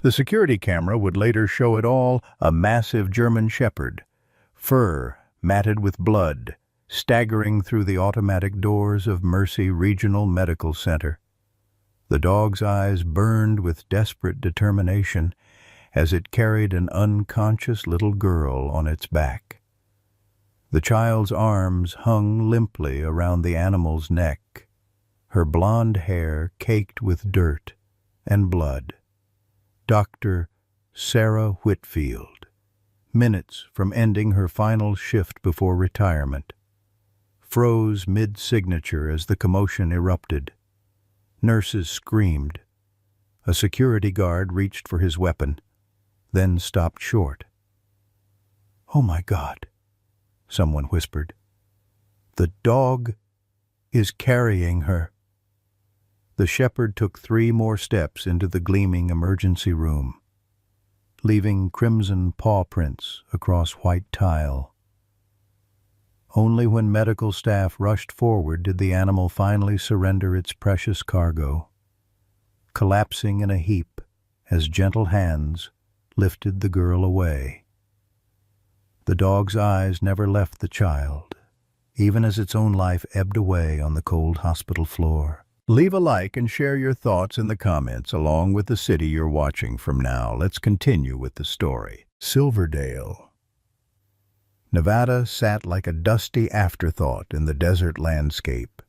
The security camera would later show it all, a massive German Shepherd, fur matted with blood, staggering through the automatic doors of Mercy Regional Medical Center. The dog's eyes burned with desperate determination as it carried an unconscious little girl on its back. The child's arms hung limply around the animal's neck, her blonde hair caked with dirt and blood. Dr. Sarah Whitfield, minutes from ending her final shift before retirement, froze mid-signature as the commotion erupted. Nurses screamed. A security guard reached for his weapon, then stopped short. "Oh my God," someone whispered. "The dog is carrying her." The shepherd took 3 more steps into the gleaming emergency room, leaving crimson paw prints across white tile. Only when medical staff rushed forward did the animal finally surrender its precious cargo, collapsing in a heap as gentle hands lifted the girl away. The dog's eyes never left the child, even as its own life ebbed away on the cold hospital floor. Leave a like and share your thoughts in the comments along with the city you're watching from now. Let's continue with the story. Silverdale. Nevada sat like a dusty afterthought in the desert landscape.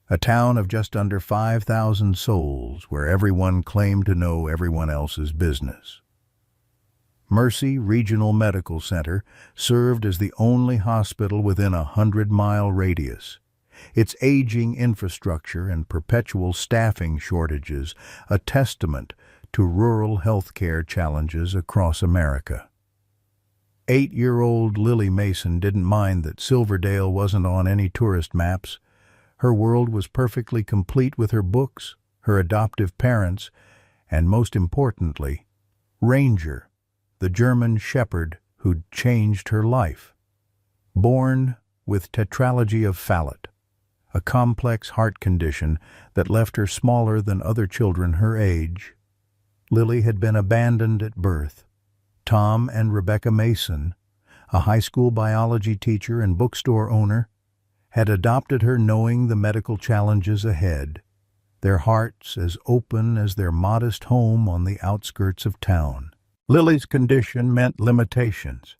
A town of just under 5,000 souls where everyone claimed to know everyone else's business. Mercy Regional Medical Center served as the only hospital within a 100-mile radius, its aging infrastructure and perpetual staffing shortages a testament to rural healthcare challenges across America. 8-year-old Lily Mason didn't mind that Silverdale wasn't on any tourist maps. Her world was perfectly complete with her books, her adoptive parents, and most importantly, Ranger, the German Shepherd who'd changed her life. Born with tetralogy of Fallot, a complex heart condition that left her smaller than other children her age, Lily had been abandoned at birth. Tom and Rebecca Mason, a high school biology teacher and bookstore owner, had adopted her knowing the medical challenges ahead, their hearts as open as their modest home on the outskirts of town. Lily's condition meant limitations,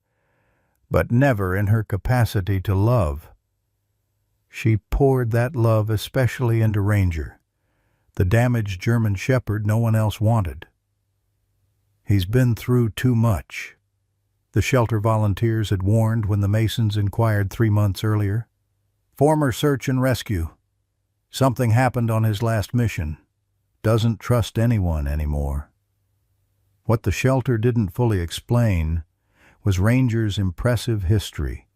but never in her capacity to love. She poured that love especially into Ranger, the damaged German Shepherd no one else wanted. "He's been through too much," the shelter volunteers had warned when the Masons inquired 3 months earlier. "Former search and rescue. Something happened on his last mission. Doesn't trust anyone anymore." What the shelter didn't fully explain was Ranger's impressive history.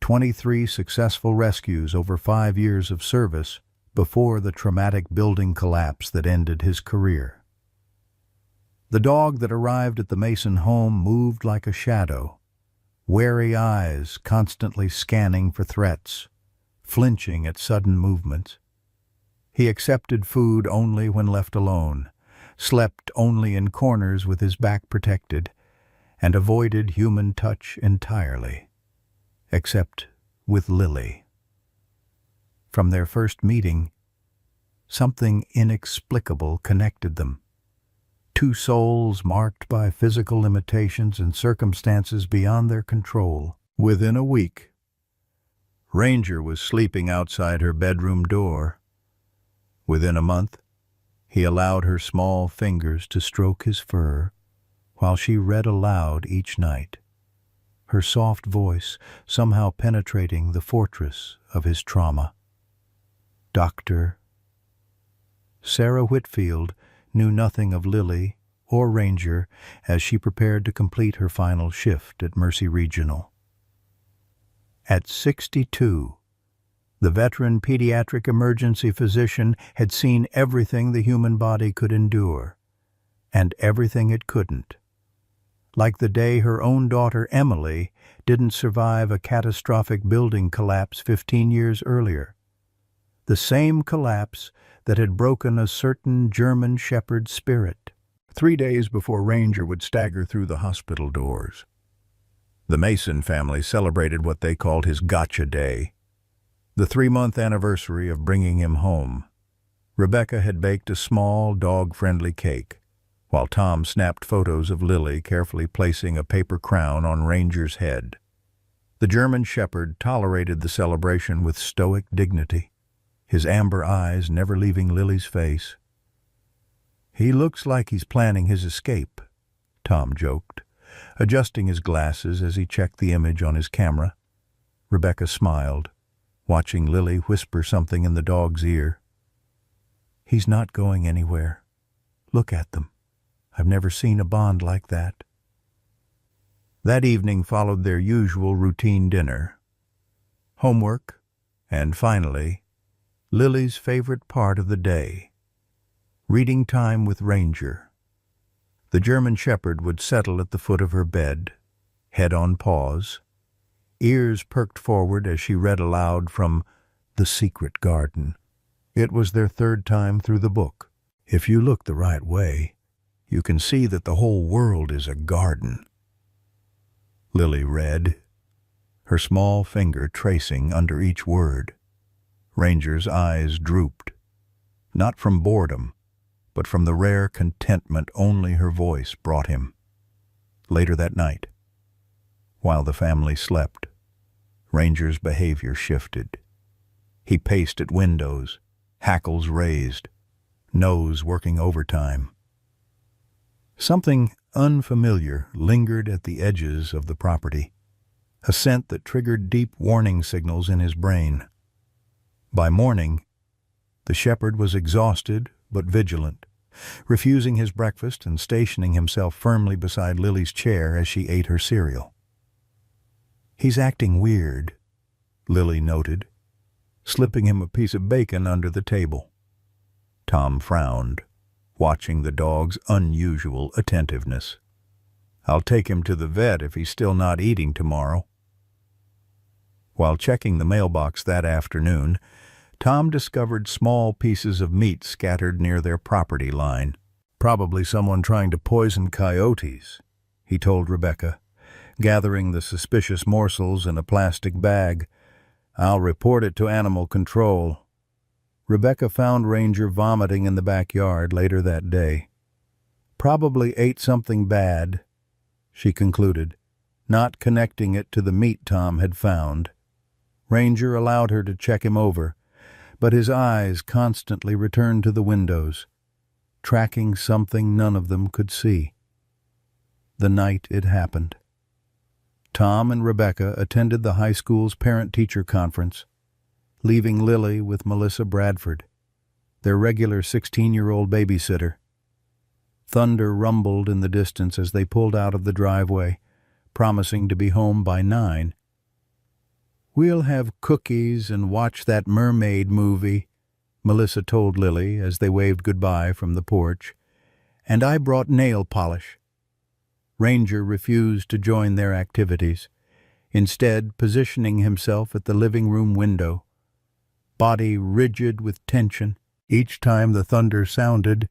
23 successful rescues over 5 years of service before the traumatic building collapse that ended his career. The dog that arrived at the Mason home moved like a shadow, wary eyes constantly scanning for threats, flinching at sudden movements. He accepted food only when left alone, slept only in corners with his back protected, and avoided human touch entirely, except with Lily. From their first meeting, something inexplicable connected them. 2 souls marked by physical limitations and circumstances beyond their control. Within a week, Ranger was sleeping outside her bedroom door. Within a month, he allowed her small fingers to stroke his fur while she read aloud each night, her soft voice somehow penetrating the fortress of his trauma. Dr. Sarah Whitfield knew nothing of Lily or Ranger as she prepared to complete her final shift at Mercy Regional. At 62, the veteran pediatric emergency physician had seen everything the human body could endure, and everything it couldn't. Like the day her own daughter Emily didn't survive a catastrophic building collapse 15 years earlier. The same collapse that had broken a certain German shepherd's spirit. 3 days before Ranger would stagger through the hospital doors. The Mason family celebrated what they called his gotcha day, the 3-month anniversary of bringing him home. Rebecca had baked a small, dog-friendly cake, while Tom snapped photos of Lily carefully placing a paper crown on Ranger's head. The German Shepherd tolerated the celebration with stoic dignity, his amber eyes never leaving Lily's face. "He looks like he's planning his escape," Tom joked, adjusting his glasses as he checked the image on his camera. Rebecca smiled, watching Lily whisper something in the dog's ear. "He's not going anywhere. Look at them. I've never seen a bond like that." That evening followed their usual routine dinner, homework, and finally, Lily's favorite part of the day, reading time with Ranger. The German Shepherd would settle at the foot of her bed, head on paws, ears perked forward as she read aloud from The Secret Garden. It was their 3rd time through the book. "If you look the right way, you can see that the whole world is a garden," Lily read, her small finger tracing under each word. Ranger's eyes drooped, not from boredom, but from the rare contentment only her voice brought him. Later that night, while the family slept, Ranger's behavior shifted. He paced at windows, hackles raised, nose working overtime. Something unfamiliar lingered at the edges of the property, a scent that triggered deep warning signals in his brain. By morning, the shepherd was exhausted but vigilant, refusing his breakfast and stationing himself firmly beside Lily's chair as she ate her cereal. "He's acting weird," Lily noted, slipping him a piece of bacon under the table. Tom frowned, watching the dog's unusual attentiveness. "I'll take him to the vet if he's still not eating tomorrow." While checking the mailbox that afternoon, Tom discovered small pieces of meat scattered near their property line. "Probably someone trying to poison coyotes," he told Rebecca, gathering the suspicious morsels in a plastic bag. "I'll report it to animal control." Rebecca found Ranger vomiting in the backyard later that day. "Probably ate something bad," she concluded, not connecting it to the meat Tom had found. Ranger allowed her to check him over, but his eyes constantly returned to the windows, tracking something none of them could see. The night it happened, Tom and Rebecca attended the high school's parent-teacher conference, leaving Lily with Melissa Bradford, their regular 16-year-old babysitter. Thunder rumbled in the distance as they pulled out of the driveway, promising to be home by 9. "We'll have cookies and watch that mermaid movie," Melissa told Lily as they waved goodbye from the porch. "And I brought nail polish." Ranger refused to join their activities, instead positioning himself at the living room window, body rigid with tension. Each time the thunder sounded,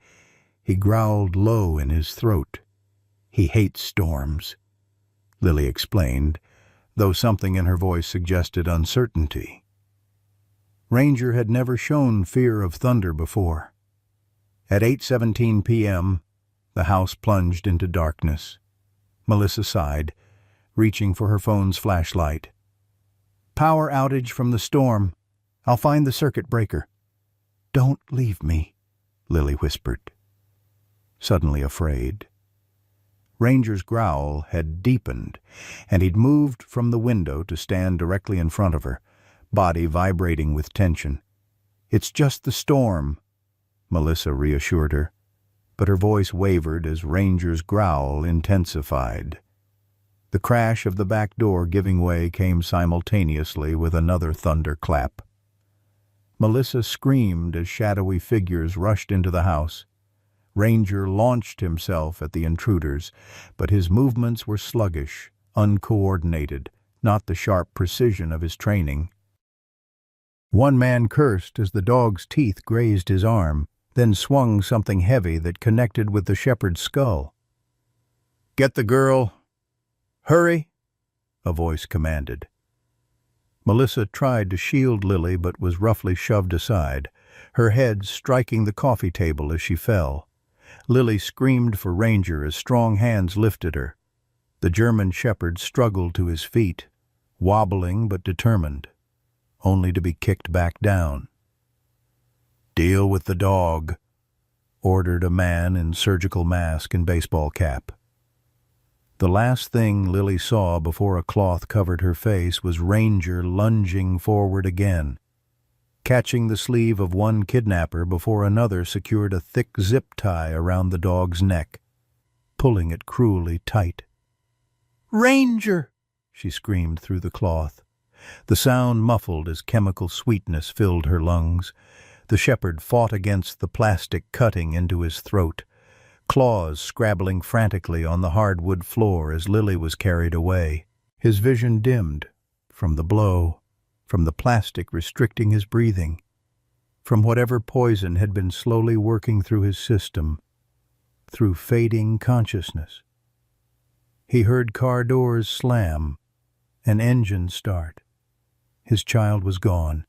he growled low in his throat. "He hates storms," Lily explained, though something in her voice suggested uncertainty. Ranger had never shown fear of thunder before. At 8:17 p.m., the house plunged into darkness. Melissa sighed, reaching for her phone's flashlight. "Power outage from the storm. I'll find the circuit breaker." "Don't leave me," Lily whispered, suddenly afraid. Ranger's growl had deepened, and he'd moved from the window to stand directly in front of her, body vibrating with tension. "It's just the storm," Melissa reassured her, but her voice wavered as Ranger's growl intensified. The crash of the back door giving way came simultaneously with another thunderclap. Melissa screamed as shadowy figures rushed into the house. Ranger launched himself at the intruders, but his movements were sluggish, uncoordinated, not the sharp precision of his training. One man cursed as the dog's teeth grazed his arm, then swung something heavy that connected with the shepherd's skull. "Get the girl! Hurry!" a voice commanded. Melissa tried to shield Lily but was roughly shoved aside, her head striking the coffee table as she fell. Lily screamed for Ranger as strong hands lifted her. The German shepherd struggled to his feet, wobbling but determined, only to be kicked back down. "Deal with the dog," ordered a man in surgical mask and baseball cap. The last thing Lily saw before a cloth covered her face was Ranger lunging forward again, catching the sleeve of one kidnapper before another secured a thick zip tie around the dog's neck, pulling it cruelly tight. "Ranger!" she screamed through the cloth. The sound muffled as chemical sweetness filled her lungs. The shepherd fought against the plastic cutting into his throat, claws scrabbling frantically on the hardwood floor as Lily was carried away. His vision dimmed from the blow, from the plastic restricting his breathing, from whatever poison had been slowly working through his system, through fading consciousness. He heard car doors slam, an engine start. His child was gone.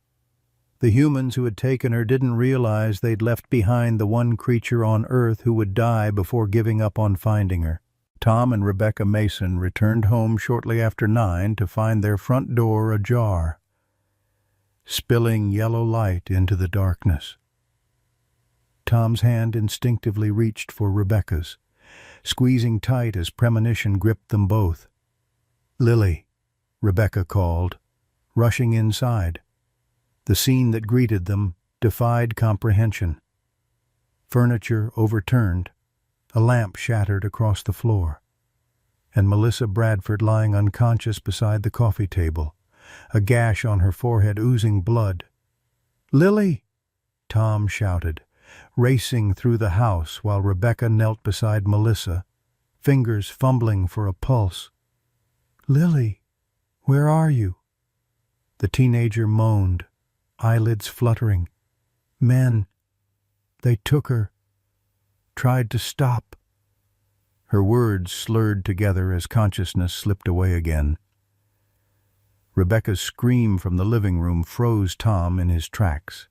The humans who had taken her didn't realize they'd left behind the one creature on Earth who would die before giving up on finding her. Tom and Rebecca Mason returned home shortly after 9 to find their front door ajar, spilling yellow light into the darkness. Tom's hand instinctively reached for Rebecca's, squeezing tight as premonition gripped them both. "Lily," Rebecca called, rushing inside. The scene that greeted them defied comprehension. Furniture overturned, a lamp shattered across the floor, and Melissa Bradford lying unconscious beside the coffee table, a gash on her forehead oozing blood. "Lily!" Tom shouted, racing through the house while Rebecca knelt beside Melissa, fingers fumbling for a pulse. "Lily, where are you?" The teenager moaned, eyelids fluttering. "Men, they took her. Tried to stop." Her words slurred together as consciousness slipped away again. Rebecca's scream from the living room froze Tom in his tracks.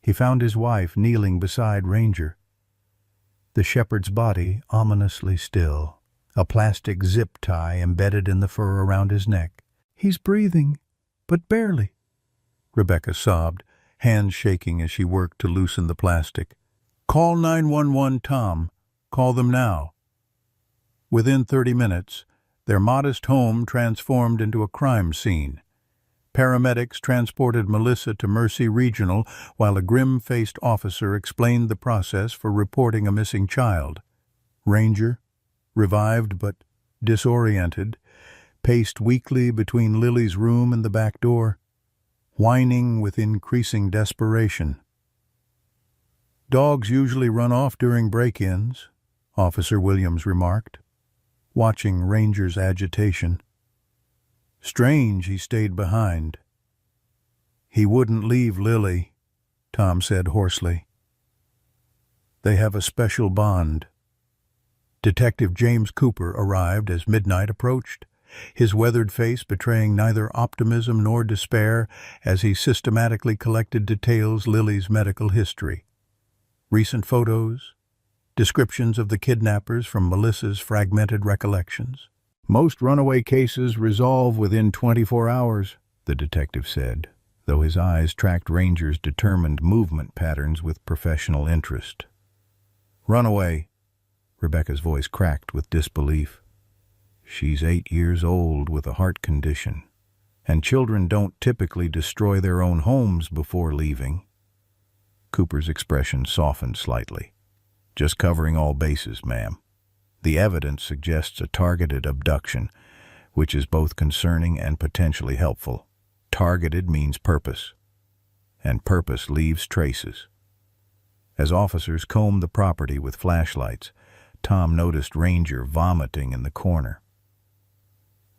He found his wife kneeling beside Ranger, the shepherd's body ominously still, a plastic zip tie embedded in the fur around his neck. "He's breathing, but barely," Rebecca sobbed, hands shaking as she worked to loosen the plastic. "Call 911, Tom. Call them now." Within 30 minutes, their modest home transformed into a crime scene. Paramedics transported Melissa to Mercy Regional while a grim-faced officer explained the process for reporting a missing child. Ranger, revived but disoriented, paced weakly between Lily's room and the back door, whining with increasing desperation. "Dogs usually run off during break-ins," Officer Williams remarked, watching Ranger's agitation. "Strange he stayed behind." "He wouldn't leave Lily," Tom said hoarsely. "They have a special bond." Detective James Cooper arrived as midnight approached, his weathered face betraying neither optimism nor despair as he systematically collected details Lily's medical history. Recent photos, descriptions of the kidnappers from Melissa's fragmented recollections. "Most runaway cases resolve within 24 hours, the detective said, though his eyes tracked Ranger's determined movement patterns with professional interest. "Runaway," Rebecca's voice cracked with disbelief. "She's 8 years old with a heart condition, and children don't typically destroy their own homes before leaving." Cooper's expression softened slightly. "Just covering all bases, ma'am. The evidence suggests a targeted abduction, which is both concerning and potentially helpful. Targeted means purpose, and purpose leaves traces." As officers combed the property with flashlights, Tom noticed Ranger vomiting in the corner.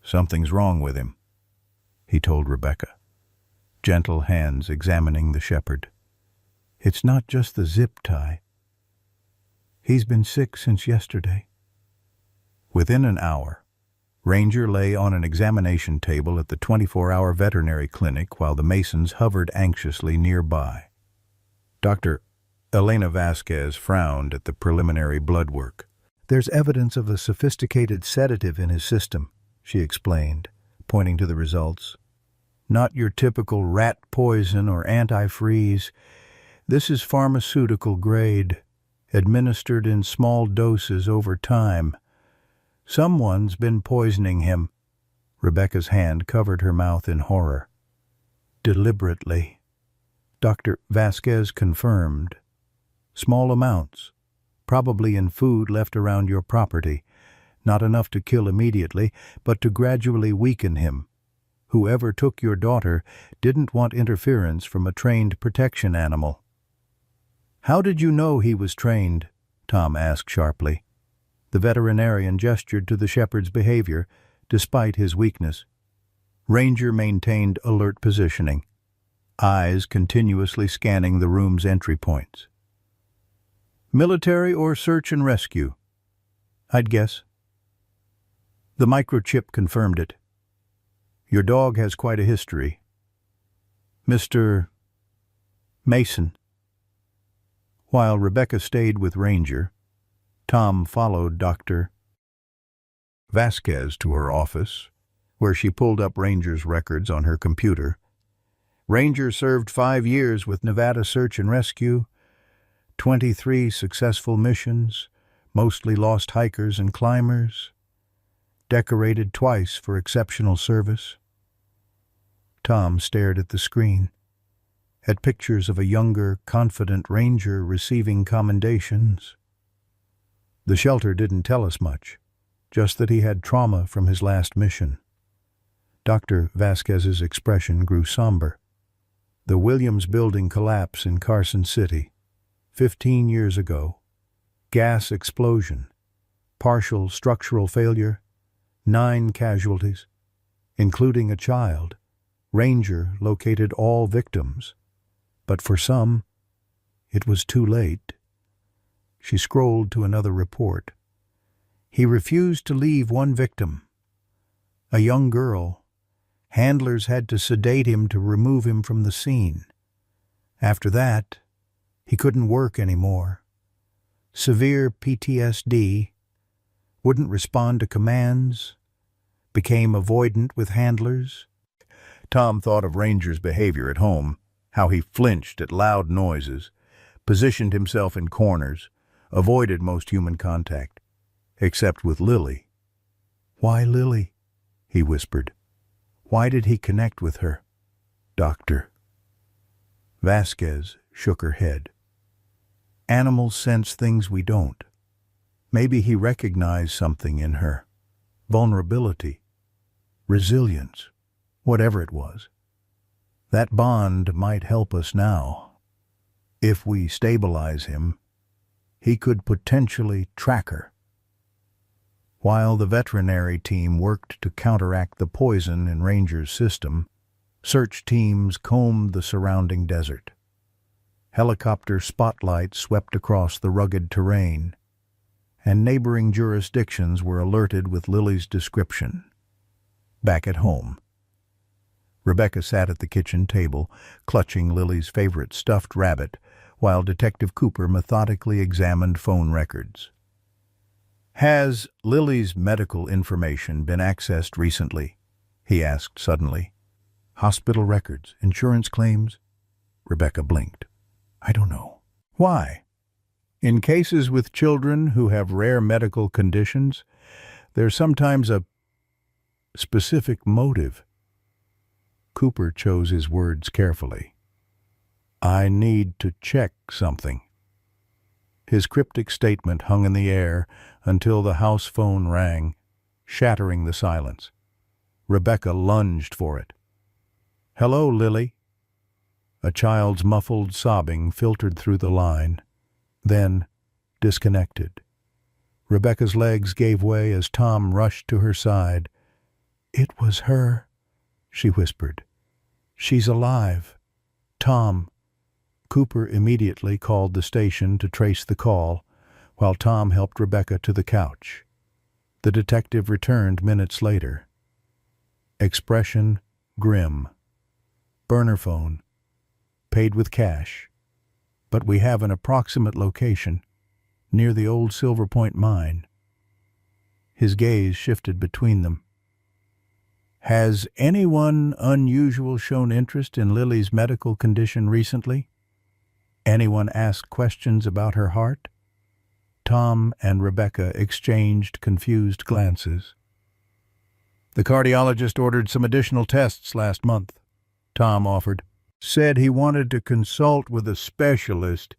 "Something's wrong with him," he told Rebecca, gentle hands examining the shepherd. It's not just the zip tie. He's been sick since yesterday. Within an hour, Ranger lay on an examination table at the 24-hour veterinary clinic while the Masons hovered anxiously nearby. Dr. Elena Vasquez frowned at the preliminary blood work. There's evidence of a sophisticated sedative in his system, she explained, pointing to the results. Not your typical rat poison or antifreeze. This is pharmaceutical grade, administered in small doses over time. Someone's been poisoning him. Rebecca's hand covered her mouth in horror. Deliberately. Dr. Vasquez confirmed. Small amounts, probably in food left around your property. Not enough to kill immediately, but to gradually weaken him. Whoever took your daughter didn't want interference from a trained protection animal. How did you know he was trained? Tom asked sharply. The veterinarian gestured to the shepherd's behavior, despite his weakness. Ranger maintained alert positioning, eyes continuously scanning the room's entry points. Military or search and rescue? I'd guess. The microchip confirmed it. Your dog has quite a history. Mr. Mason. While Rebecca stayed with Ranger, Tom followed Dr. Vasquez to her office, where she pulled up Ranger's records on her computer. Ranger served 5 years with Nevada Search and Rescue, 23 successful missions, mostly lost hikers and climbers, decorated twice for exceptional service. Tom stared at the screen, at pictures of a younger, confident Ranger receiving commendations. The shelter didn't tell us much, just that he had trauma from his last mission. Dr. Vasquez's expression grew somber. The Williams Building collapse in Carson City, 15 years ago. Gas explosion, partial structural failure, 9 casualties, including a child. Ranger located all victims, but for some, it was too late. She scrolled to another report. He refused to leave one victim, a young girl. Handlers had to sedate him to remove him from the scene. After that, he couldn't work anymore. Severe PTSD, wouldn't respond to commands, became avoidant with handlers. Tom thought of Ranger's behavior at home, how he flinched at loud noises, positioned himself in corners, avoided most human contact, except with Lily. Why Lily? He whispered. Why did he connect with her? Doctor. Vasquez shook her head. Animals sense things we don't. Maybe he recognized something in her. Vulnerability. Resilience. Whatever it was. That bond might help us now. If we stabilize him, he could potentially track her. While the veterinary team worked to counteract the poison in Ranger's system, search teams combed the surrounding desert. Helicopter spotlights swept across the rugged terrain, and neighboring jurisdictions were alerted with Lily's description. Back at home, Rebecca sat at the kitchen table, clutching Lily's favorite stuffed rabbit, while Detective Cooper methodically examined phone records. Has Lily's medical information been accessed recently? He asked suddenly. Hospital records, insurance claims? Rebecca blinked. I don't know. Why? In cases with children who have rare medical conditions, there's sometimes a specific motive. Cooper chose his words carefully. I need to check something. His cryptic statement hung in the air until the house phone rang, shattering the silence. Rebecca lunged for it. Hello, Lily. A child's muffled sobbing filtered through the line, then disconnected. Rebecca's legs gave way as Tom rushed to her side. It was her, she whispered. She's alive. Tom, Cooper immediately called the station to trace the call, while Tom helped Rebecca to the couch. The detective returned minutes later. Expression grim. Burner phone. Paid with cash. But we have an approximate location, near the old Silver Point mine. His gaze shifted between them. Has anyone unusual shown interest in Lily's medical condition recently? Anyone asked questions about her heart? Tom and Rebecca exchanged confused glances. The cardiologist ordered some additional tests last month, Tom offered. Said he wanted to consult with a specialist.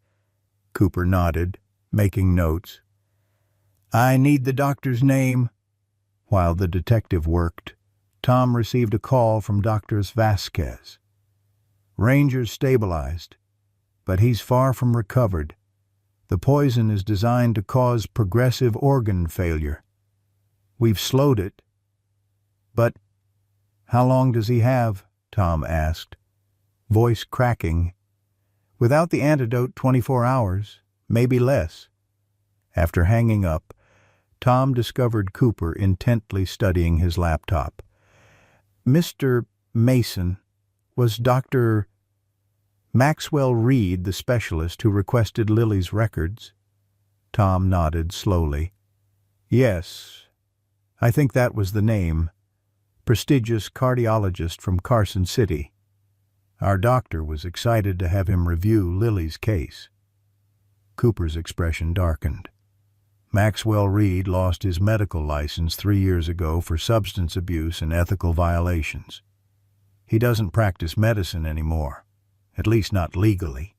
Cooper nodded, making notes. I need the doctor's name. While the detective worked, Tom received a call from Drs. Vasquez. Ranger's stabilized, but he's far from recovered. The poison is designed to cause progressive organ failure. We've slowed it. But how long does he have? Tom asked, voice cracking. Without the antidote, 24 hours, maybe less. After hanging up, Tom discovered Cooper intently studying his laptop. Mr. Mason, was Dr. Maxwell Reed the specialist who requested Lily's records? Tom nodded slowly. Yes, I think that was the name. Prestigious cardiologist from Carson City. Our doctor was excited to have him review Lily's case. Cooper's expression darkened. Maxwell Reed lost his medical license 3 years ago for substance abuse and ethical violations. He doesn't practice medicine anymore, at least not legally.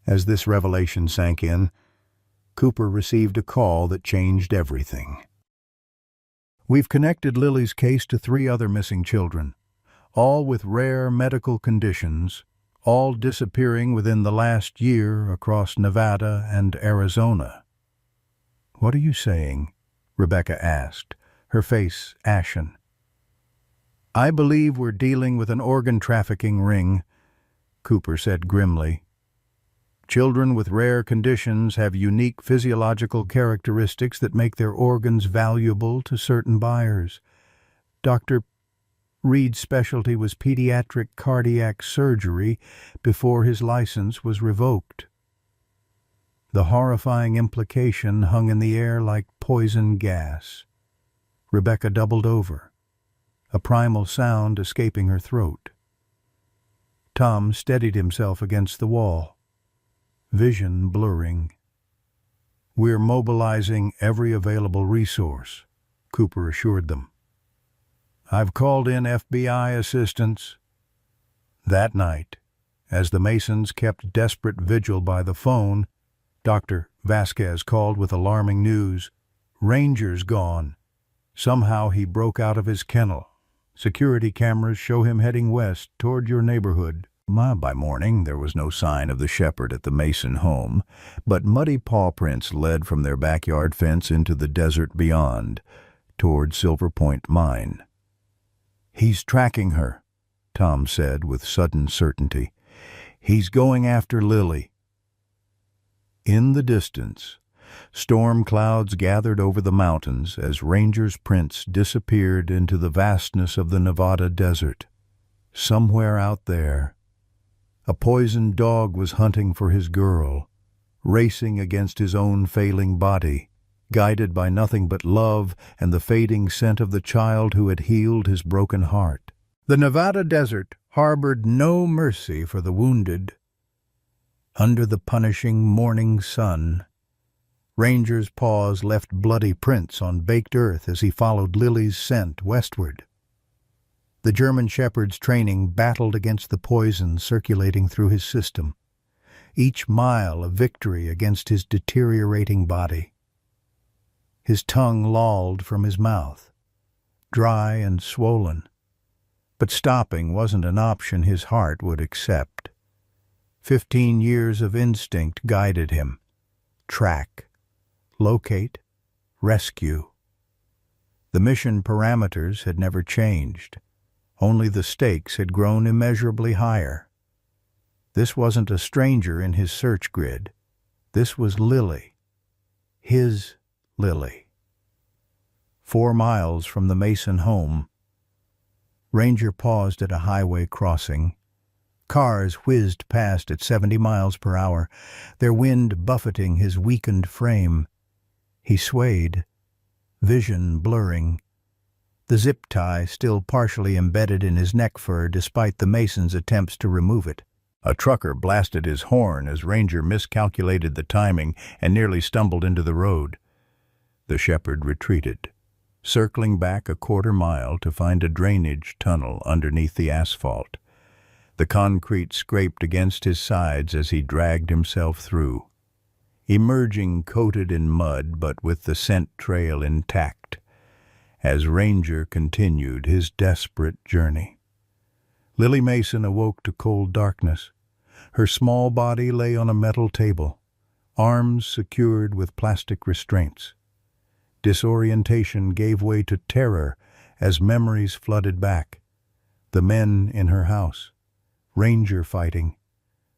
As this revelation sank in, Cooper received a call that changed everything. We've connected Lily's case to 3 other missing children, all with rare medical conditions, all disappearing within the last year across Nevada and Arizona. What are you saying? Rebecca asked, her face ashen. I believe we're dealing with an organ trafficking ring, Cooper said grimly. Children with rare conditions have unique physiological characteristics that make their organs valuable to certain buyers. Dr. Reed's specialty was pediatric cardiac surgery before his license was revoked. The horrifying implication hung in the air like poison gas. Rebecca doubled over, a primal sound escaping her throat. Tom steadied himself against the wall, vision blurring. We're mobilizing every available resource, Cooper assured them. I've called in FBI assistance. That night, as the Masons kept desperate vigil by the phone, Dr. Vasquez called with alarming news. Ranger's gone. Somehow he broke out of his kennel. Security cameras show him heading west toward your neighborhood. By morning, there was no sign of the shepherd at the Mason home, but muddy paw prints led from their backyard fence into the desert beyond, toward Silver Point Mine. He's tracking her, Tom said with sudden certainty. He's going after Lily. In the distance, storm clouds gathered over the mountains as Ranger's prints disappeared into the vastness of the Nevada desert. Somewhere out there, a poisoned dog was hunting for his girl, racing against his own failing body, guided by nothing but love and the fading scent of the child who had healed his broken heart. The Nevada desert harbored no mercy for the wounded. Under the punishing morning sun, Ranger's paws left bloody prints on baked earth as he followed Lily's scent westward. The German shepherd's training battled against the poison circulating through his system, each mile a victory against his deteriorating body. His tongue lolled from his mouth, dry and swollen, but stopping wasn't an option his heart would accept. 15 years of instinct guided him. Track, locate, rescue. The mission parameters had never changed. Only the stakes had grown immeasurably higher. This wasn't a stranger in his search grid. This was Lily. His Lily. 4 miles from the Mason home. Ranger paused at a highway crossing. Cars whizzed past at 70 miles per hour, their wind buffeting his weakened frame. He swayed, vision blurring, the zip tie still partially embedded in his neck fur despite the Mason's attempts to remove it. A trucker blasted his horn as Ranger miscalculated the timing and nearly stumbled into the road. The shepherd retreated, circling back a quarter mile to find a drainage tunnel underneath the asphalt. The concrete scraped against his sides as he dragged himself through, emerging coated in mud but with the scent trail intact, as Ranger continued his desperate journey. Lily Mason awoke to cold darkness. Her small body lay on a metal table, arms secured with plastic restraints. Disorientation gave way to terror as memories flooded back. The men in her house, Ranger fighting,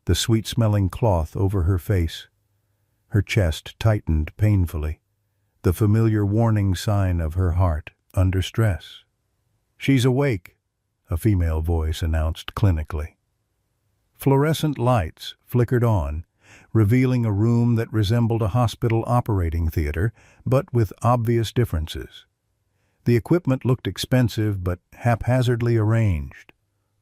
the sweet-smelling cloth over her face. Her chest tightened painfully, the familiar warning sign of her heart under stress. "She's awake," a female voice announced clinically. Fluorescent lights flickered on, revealing a room that resembled a hospital operating theater, but with obvious differences. The equipment looked expensive but haphazardly arranged.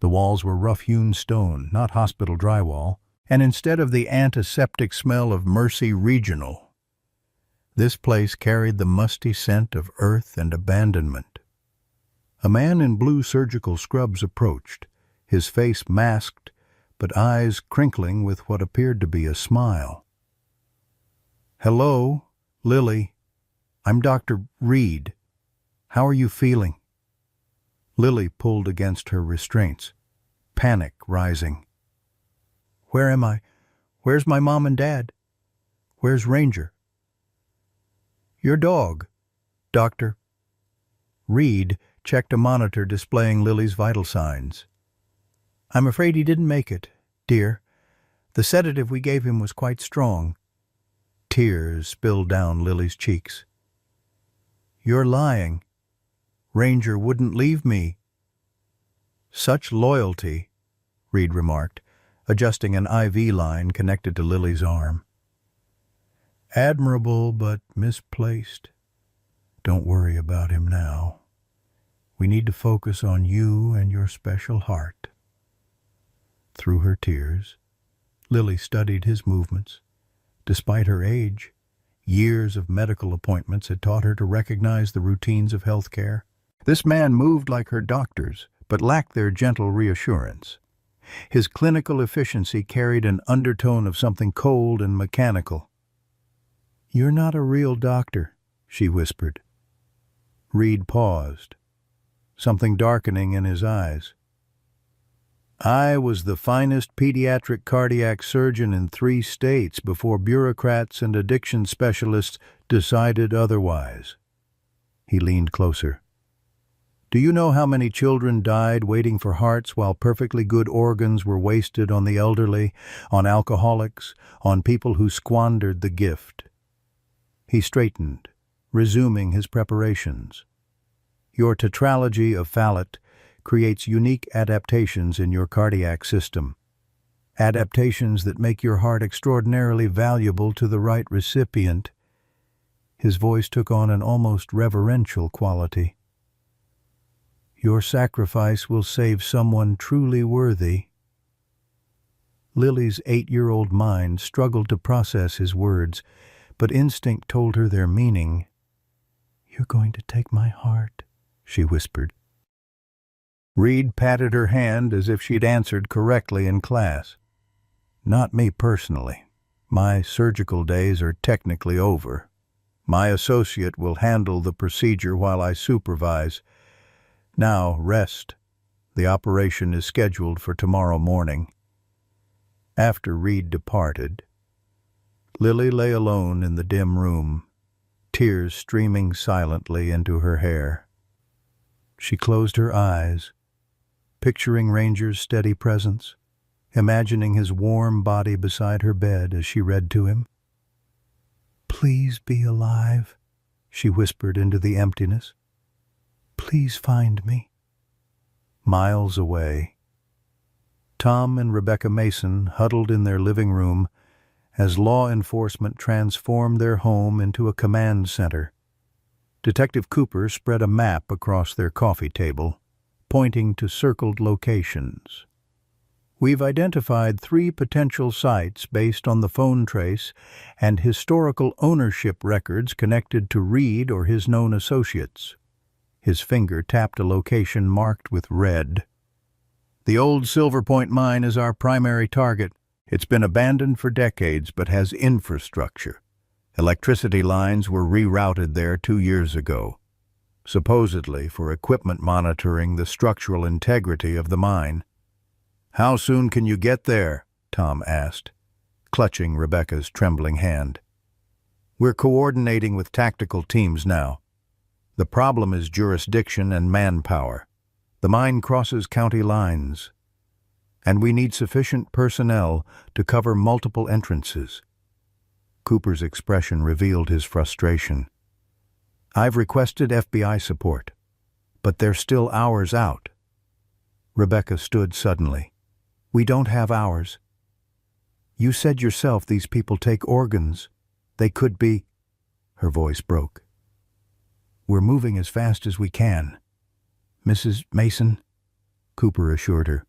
The walls were rough-hewn stone, not hospital drywall, and instead of the antiseptic smell of Mercy Regional, this place carried the musty scent of earth and abandonment. A man in blue surgical scrubs approached, his face masked, but eyes crinkling with what appeared to be a smile. "Hello, Lily. I'm Dr. Reed. How are you feeling?" Lily pulled against her restraints, panic rising. "Where am I? Where's my mom and dad? Where's Ranger?" "Your dog, Doctor." Reed checked a monitor displaying Lily's vital signs. "I'm afraid he didn't make it, dear. The sedative we gave him was quite strong." Tears spilled down Lily's cheeks. "You're lying. Ranger wouldn't leave me." "Such loyalty," Reed remarked, adjusting an IV line connected to Lily's arm. "Admirable but misplaced. Don't worry about him now. We need to focus on you and your special heart." Through her tears, Lily studied his movements. Despite her age, years of medical appointments had taught her to recognize the routines of healthcare. This man moved like her doctors, but lacked their gentle reassurance. His clinical efficiency carried an undertone of something cold and mechanical. "You're not a real doctor," she whispered. Reed paused, something darkening in his eyes. "I was the finest pediatric cardiac surgeon in 3 states before bureaucrats and addiction specialists decided otherwise." He leaned closer. "Do you know how many children died waiting for hearts while perfectly good organs were wasted on the elderly, on alcoholics, on people who squandered the gift?" He straightened, resuming his preparations. "Your tetralogy of Fallot creates unique adaptations in your cardiac system, adaptations that make your heart extraordinarily valuable to the right recipient." His voice took on an almost reverential quality. "Your sacrifice will save someone truly worthy." Lily's 8-year-old mind struggled to process his words, but instinct told her their meaning. "You're going to take my heart," she whispered. Reed patted her hand as if she'd answered correctly in class. "Not me personally. My surgical days are technically over. My associate will handle the procedure while I supervise. Now, rest. The operation is scheduled for tomorrow morning." After Reed departed, Lily lay alone in the dim room, tears streaming silently into her hair. She closed her eyes, picturing Ranger's steady presence, imagining his warm body beside her bed as she read to him. "Please be alive," she whispered into the emptiness. "Please find me." Miles away, Tom and Rebecca Mason huddled in their living room as law enforcement transformed their home into a command center. Detective Cooper spread a map across their coffee table, pointing to circled locations. "We've identified 3 potential sites based on the phone trace and historical ownership records connected to Reed or his known associates." His finger tapped a location marked with red. "The old Silver Point mine is our primary target. It's been abandoned for decades but has infrastructure. Electricity lines were rerouted there 2 years ago, supposedly for equipment monitoring the structural integrity of the mine." "How soon can you get there?" Tom asked, clutching Rebecca's trembling hand. "We're coordinating with tactical teams now. The problem is jurisdiction and manpower. The mine crosses county lines, and we need sufficient personnel to cover multiple entrances." Cooper's expression revealed his frustration. "I've requested FBI support, but they're still hours out." Rebecca stood suddenly. "We don't have hours. You said yourself these people take organs. They could be—" Her voice broke. "We're moving as fast as we can, Mrs. Mason," Cooper assured her.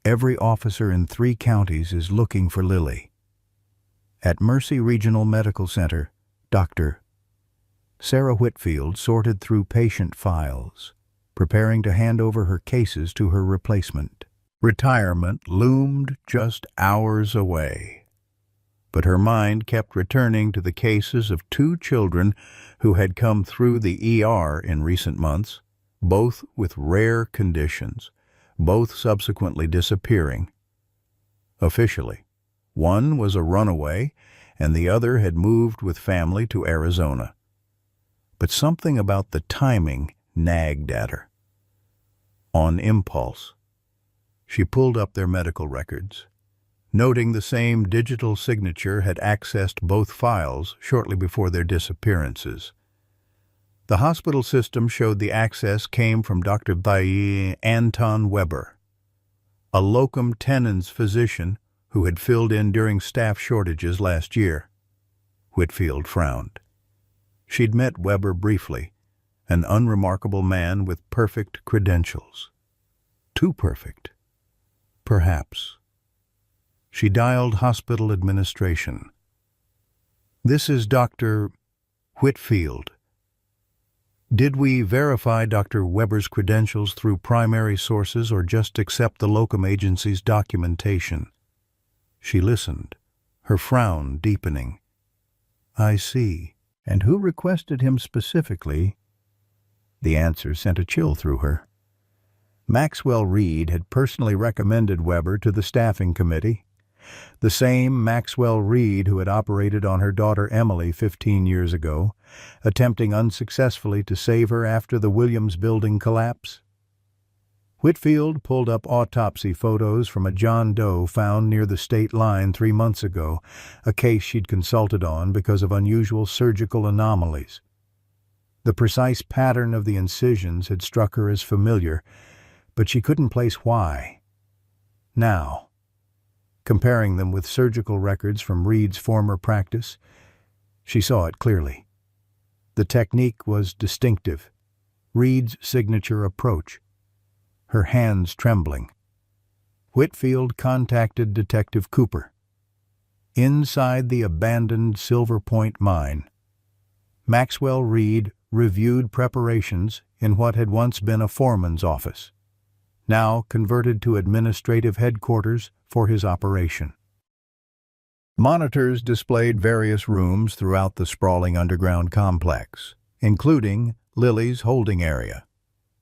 "Every officer in 3 counties is looking for Lily. At Mercy Regional Medical Center, Dr. Sarah Whitfield sorted through patient files, preparing to hand over her cases to her replacement. Retirement loomed just hours away, but her mind kept returning to the cases of 2 children who had come through the ER in recent months, both with rare conditions, both subsequently disappearing. Officially, one was a runaway, and the other had moved with family to Arizona. But something about the timing nagged at her. On impulse, she pulled up their medical records, noting the same digital signature had accessed both files shortly before their disappearances. The hospital system showed the access came from Dr. Anton Weber, a locum tenens physician who had filled in during staff shortages last year. Whitfield frowned. She'd met Weber briefly, an unremarkable man with perfect credentials. Too perfect, perhaps. She dialed hospital administration. "This is Dr. Whitfield. Did we verify Dr. Weber's credentials through primary sources or just accept the locum agency's documentation?" She listened, her frown deepening. "I see. And who requested him specifically?" The answer sent a chill through her. Maxwell Reed had personally recommended Weber to the staffing committee, the same Maxwell Reed who had operated on her daughter Emily 15 years ago, attempting unsuccessfully to save her after the Williams Building collapse. Whitfield pulled up autopsy photos from a John Doe found near the state line 3 months ago, a case she'd consulted on because of unusual surgical anomalies. The precise pattern of the incisions had struck her as familiar, but she couldn't place why. Now, comparing them with surgical records from Reed's former practice, she saw it clearly. The technique was distinctive, Reed's signature approach. Her hands trembling, Whitfield contacted Detective Cooper. Inside the abandoned Silver Point mine, Maxwell Reed reviewed preparations in what had once been a foreman's office, now converted to administrative headquarters for his operation. Monitors displayed various rooms throughout the sprawling underground complex, including Lily's holding area.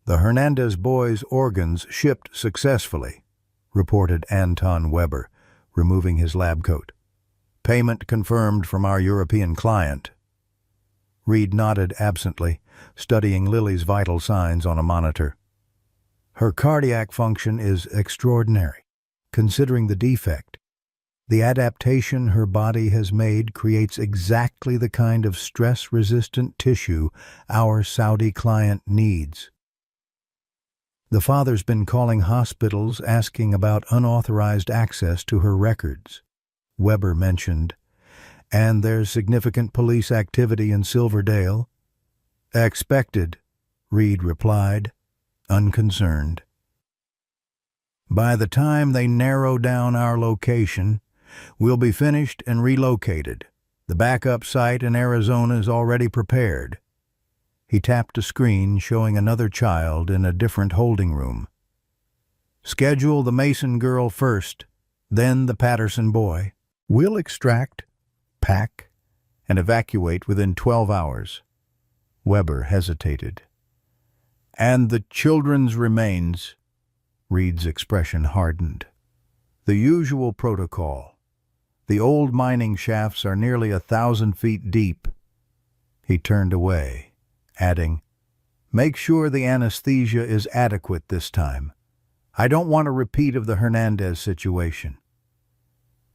"The Hernandez boys' organs shipped successfully," reported Anton Weber, removing his lab coat. "Payment confirmed from our European client." Reed nodded absently, studying Lily's vital signs on a monitor. "Her cardiac function is extraordinary. considering the defect. The adaptation her body has made creates exactly the kind of stress-resistant tissue our Saudi client needs. The father's been calling hospitals asking about unauthorized access to her records, Weber mentioned, and there's significant police activity in Silverdale. Expected, Reed replied, unconcerned. By the time they narrow down our location, we'll be finished and relocated. The backup site in Arizona is already prepared. He tapped a screen showing another child in a different holding room. Schedule the Mason girl first, then the Patterson boy. We'll extract, pack, and evacuate within 12 hours. Weber hesitated. And the children's remains. Reed's expression hardened. The usual protocol. The old mining shafts are nearly 1,000 feet deep. He turned away, adding, "Make sure the anesthesia is adequate this time. I don't want a repeat of the Hernandez situation."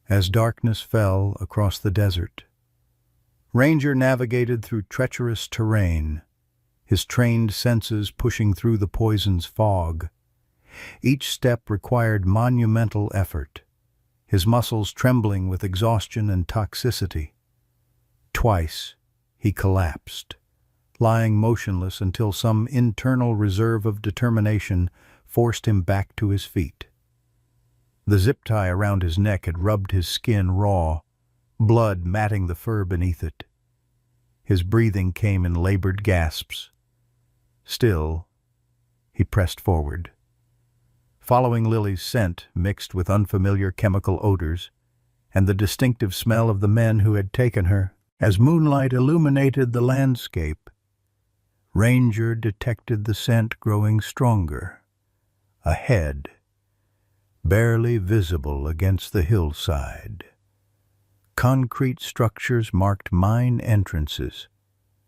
As darkness fell across the desert, Ranger navigated through treacherous terrain, his trained senses pushing through the poison's fog. Each step required monumental effort, his muscles trembling with exhaustion and toxicity. Twice he collapsed, lying motionless until some internal reserve of determination forced him back to his feet. The zip tie around his neck had rubbed his skin raw, blood matting the fur beneath it. His breathing came in labored gasps. Still, he pressed forward. Following Lily's scent mixed with unfamiliar chemical odors and the distinctive smell of the men who had taken her, as moonlight illuminated the landscape, Ranger detected the scent growing stronger. Ahead, barely visible against the hillside, concrete structures marked mine entrances.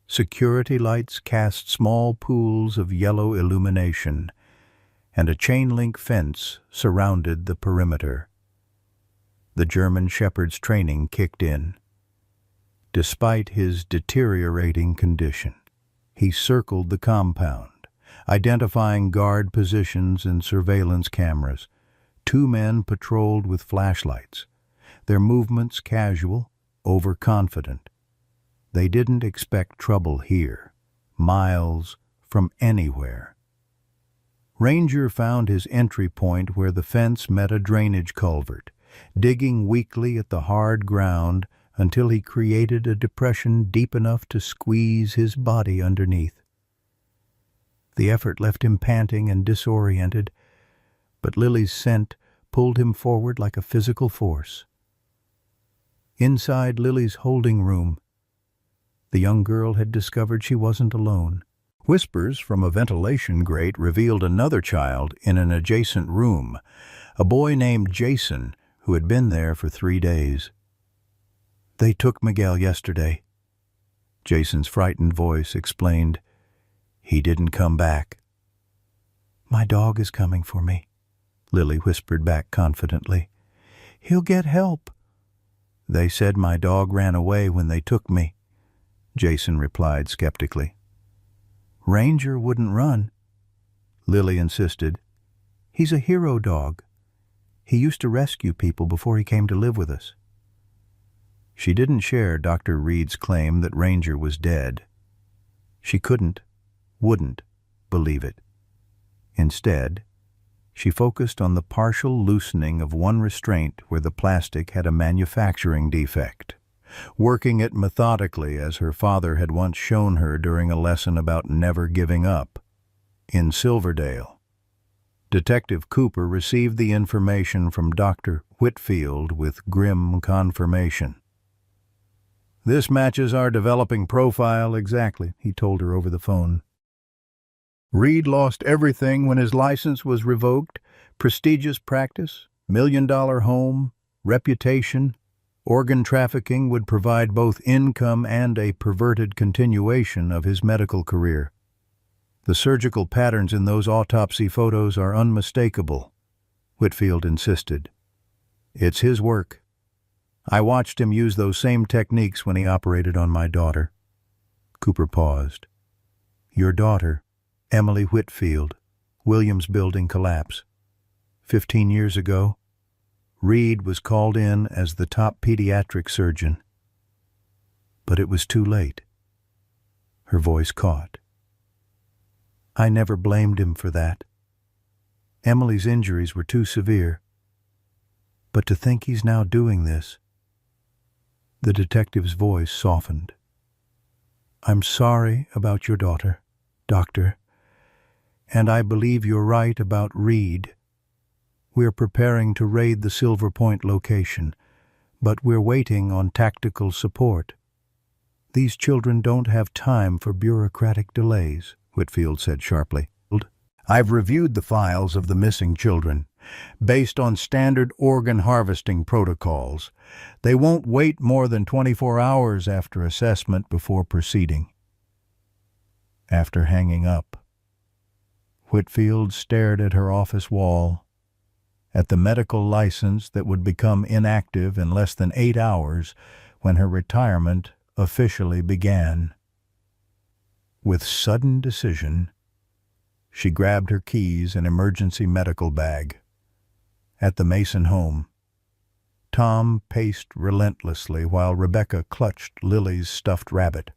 Security lights cast small pools of yellow illumination, and a chain-link fence surrounded the perimeter. The German shepherd's training kicked in. Despite his deteriorating condition, he circled the compound, identifying guard positions and surveillance cameras. 2 men patrolled with flashlights, their movements casual, overconfident. They didn't expect trouble here, miles from anywhere. Ranger found his entry point where the fence met a drainage culvert, digging weakly at the hard ground until he created a depression deep enough to squeeze his body underneath. The effort left him panting and disoriented, but Lily's scent pulled him forward like a physical force. Inside Lily's holding room, the young girl had discovered she wasn't alone. Whispers from a ventilation grate revealed another child in an adjacent room, a boy named Jason who had been there for 3 days. "They took Miguel yesterday," Jason's frightened voice explained. "He didn't come back." "My dog is coming for me," Lily whispered back confidently. "He'll get help." "They said my dog ran away when they took me," Jason replied skeptically. "Ranger wouldn't run," Lily insisted. "He's a hero dog. He used to rescue people before he came to live with us." She didn't share Dr. Reed's claim that Ranger was dead. She wouldn't believe it. Instead, she focused on the partial loosening of one restraint where the plastic had a manufacturing defect, working it methodically as her father had once shown her during a lesson about never giving up. In Silverdale, Detective Cooper received the information from Dr. Whitfield with grim confirmation. "This matches our developing profile exactly," he told her over the phone. "Reed lost everything when his license was revoked: prestigious practice, $1 million home, reputation. Organ trafficking would provide both income and a perverted continuation of his medical career. The surgical patterns in those autopsy photos are unmistakable," Whitfield insisted. It's his work. I watched him use those same techniques when he operated on my daughter. Cooper paused. Your daughter, Emily Whitfield, Williams Building collapse. 15 years ago, Reed was called in as the top pediatric surgeon. But it was too late. Her voice caught. I never blamed him for that. Emily's injuries were too severe. But to think he's now doing this. The detective's voice softened. I'm sorry about your daughter, Doctor, and I believe you're right about Reed. We're preparing to raid the Silver Point location, but we're waiting on tactical support. These children don't have time for bureaucratic delays, Whitfield said sharply. I've reviewed the files of the missing children. Based on standard organ harvesting protocols, they won't wait more than 24 hours after assessment before proceeding. After hanging up, Whitfield stared at her office wall, at the medical license that would become inactive in less than 8 hours when her retirement officially began. With sudden decision, she grabbed her keys and emergency medical bag. At the Mason home, Tom paced relentlessly while Rebecca clutched Lily's stuffed rabbit.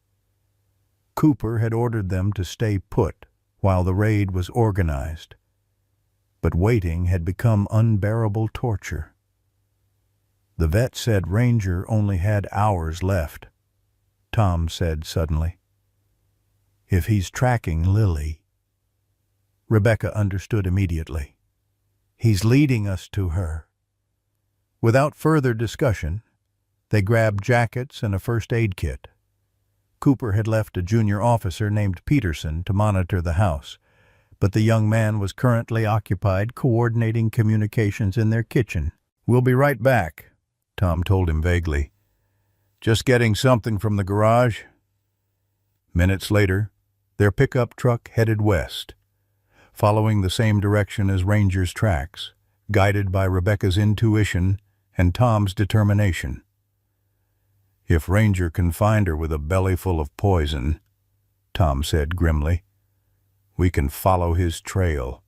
Cooper had ordered them to stay put while the raid was organized, but waiting had become unbearable torture. The vet said Ranger only had hours left. Tom said suddenly, if he's tracking Lily. Rebecca understood immediately. He's leading us to her. Without further discussion, they grabbed jackets and a first aid kit. Cooper had left a junior officer named Peterson to monitor the house, but the young man was currently occupied coordinating communications in their kitchen. We'll be right back, Tom told him vaguely. Just getting something from the garage. Minutes later, their pickup truck headed west, following the same direction as Ranger's tracks, guided by Rebecca's intuition and Tom's determination. If Ranger can find her with a belly full of poison, Tom said grimly, we can follow his trail.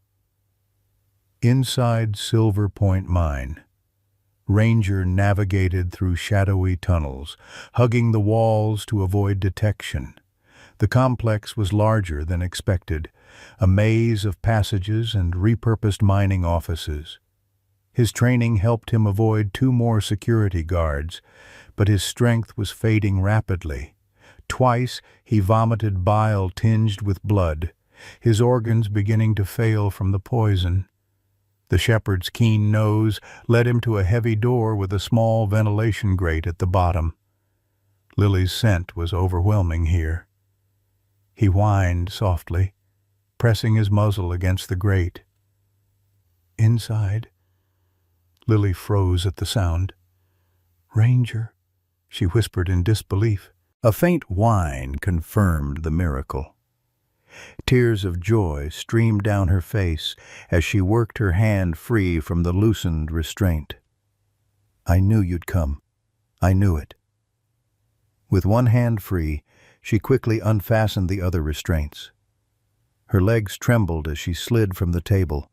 Inside Silver Point Mine, Ranger navigated through shadowy tunnels, hugging the walls to avoid detection. The complex was larger than expected, a maze of passages and repurposed mining offices. His training helped him avoid 2 more security guards, but his strength was fading rapidly. Twice he vomited bile tinged with blood, his organs beginning to fail from the poison. The shepherd's keen nose led him to a heavy door with a small ventilation grate at the bottom. Lily's scent was overwhelming here. He whined softly, pressing his muzzle against the grate. Inside, Lily froze at the sound. Ranger, she whispered in disbelief. A faint whine confirmed the miracle. Tears of joy streamed down her face as she worked her hand free from the loosened restraint. I knew you'd come. I knew it. With one hand free, she quickly unfastened the other restraints. Her legs trembled as she slid from the table,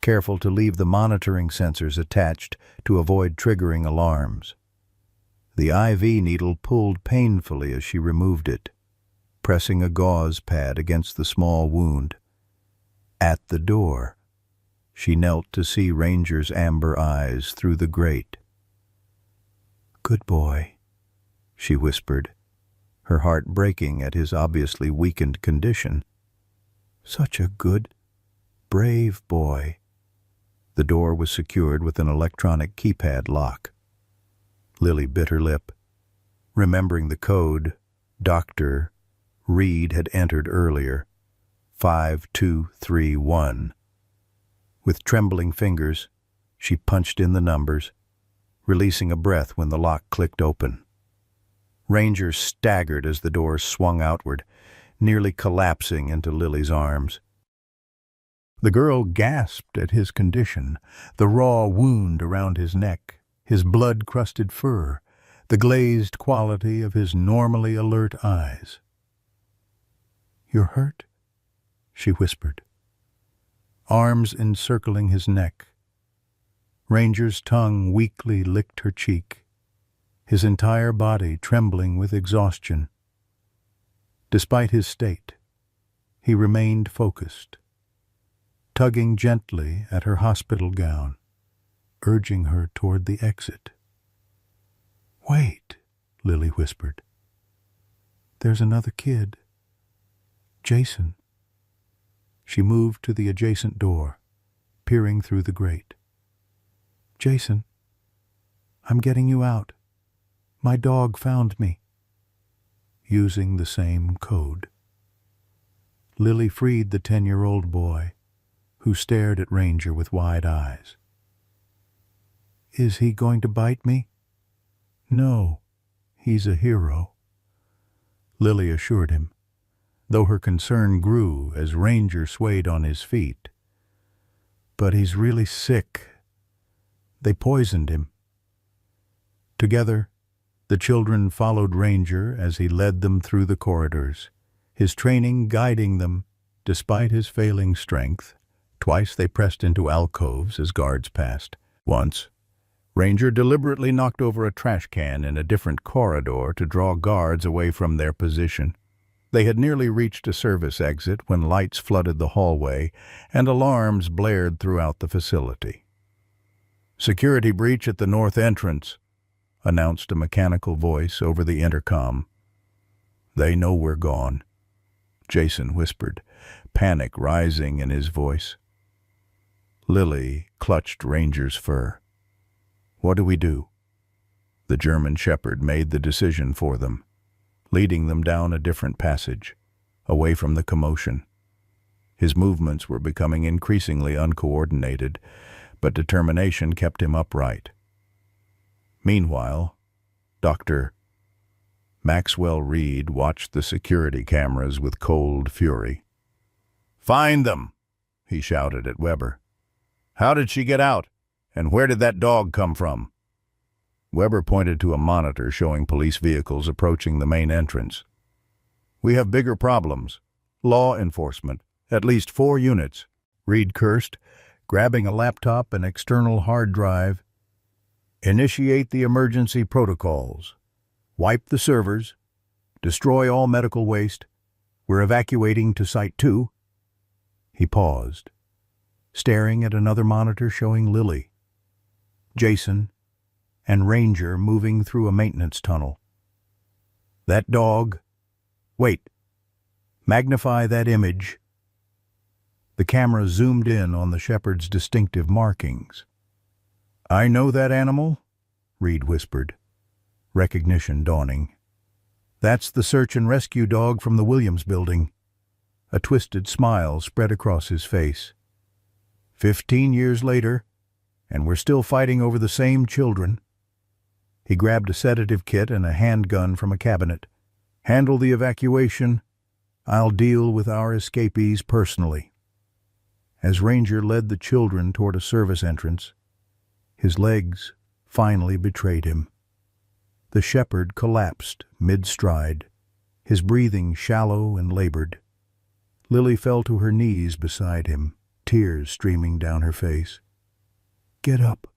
careful to leave the monitoring sensors attached to avoid triggering alarms. The IV needle pulled painfully as she removed it, pressing a gauze pad against the small wound. At the door, she knelt to see Ranger's amber eyes through the grate. Good boy, she whispered, her heart breaking at his obviously weakened condition. Such a good, brave boy. The door was secured with an electronic keypad lock. Lily bit her lip, remembering the code Dr. Reed had entered earlier, 5231. With trembling fingers, she punched in the numbers, releasing a breath when the lock clicked open. Ranger staggered as the door swung outward, nearly collapsing into Lily's arms. The girl gasped at his condition, the raw wound around his neck, his blood-crusted fur, the glazed quality of his normally alert eyes. "You're hurt?" she whispered, arms encircling his neck. Ranger's tongue weakly licked her cheek, his entire body trembling with exhaustion. Despite his state, he remained focused, tugging gently at her hospital gown, urging her toward the exit. "Wait," Lily whispered. "There's another kid. Jason." She moved to the adjacent door, peering through the grate. "Jason, I'm getting you out. My dog found me." Using the same code. Lily freed the 10-year-old boy, who stared at Ranger with wide eyes. "Is he going to bite me?" "No, he's a hero," Lily assured him, though her concern grew as Ranger swayed on his feet. "But he's really sick. They poisoned him." Together, the children followed Ranger as he led them through the corridors, his training guiding them despite his failing strength. Twice they pressed into alcoves as guards passed. Once, Ranger deliberately knocked over a trash can in a different corridor to draw guards away from their position. They had nearly reached a service exit when lights flooded the hallway and alarms blared throughout the facility. "Security breach at the north entrance," announced a mechanical voice over the intercom. "They know we're gone," Jason whispered, panic rising in his voice. Lily clutched Ranger's fur. "What do we do?" The German shepherd made the decision for them, leading them down a different passage, away from the commotion. His movements were becoming increasingly uncoordinated, but determination kept him upright. Meanwhile, Dr. Maxwell Reed watched the security cameras with cold fury. "Find them!" he shouted at Weber. "How did she get out? And where did that dog come from?" Weber pointed to a monitor showing police vehicles approaching the main entrance. "We have bigger problems. Law enforcement. At least 4 units. Reed cursed, grabbing a laptop and external hard drive. "Initiate the emergency protocols. Wipe the servers. Destroy all medical waste. We're evacuating to Site 2. He paused, staring at another monitor showing Lily, Jason, and Ranger moving through a maintenance tunnel. "That dog. Wait. Magnify that image." The camera zoomed in on the shepherd's distinctive markings. "I know that animal," Reed whispered, recognition dawning. "That's the search and rescue dog from the Williams building." A twisted smile spread across his face. 15 years later, and we're still fighting over the same children." He grabbed a sedative kit and a handgun from a cabinet. "Handle the evacuation. I'll deal with our escapees personally." As Ranger led the children toward a service entrance, his legs finally betrayed him. The shepherd collapsed mid-stride, his breathing shallow and labored. Lily fell to her knees beside him, tears streaming down her face. "Get up,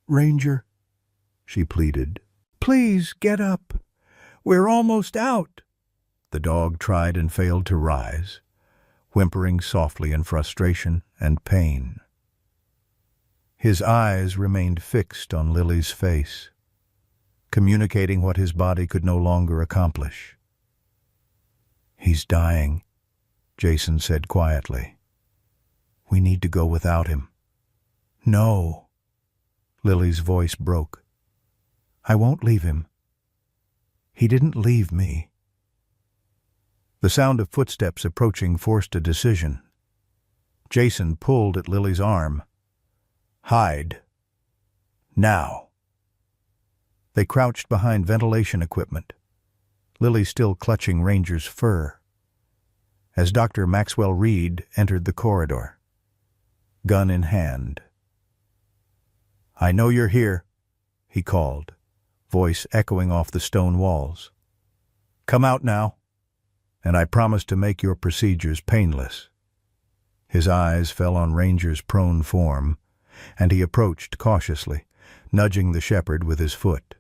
Ranger," she pleaded. "Please get up. We're almost out." The dog tried and failed to rise, whimpering softly in frustration and pain. His eyes remained fixed on Lily's face, communicating what his body could no longer accomplish. "He's dying," Jason said quietly. "We need to go without him." "No." Lily's voice broke. "I won't leave him. He didn't leave me." The sound of footsteps approaching forced a decision. Jason pulled at Lily's arm. "Hide. Now." They crouched behind ventilation equipment, Lily still clutching Ranger's fur, as Dr. Maxwell Reed entered the corridor, gun in hand. "I know you're here," he called, voice echoing off the stone walls. "Come out now, and I promise to make your procedures painless." His eyes fell on Ranger's prone form, and he approached cautiously, nudging the shepherd with his foot.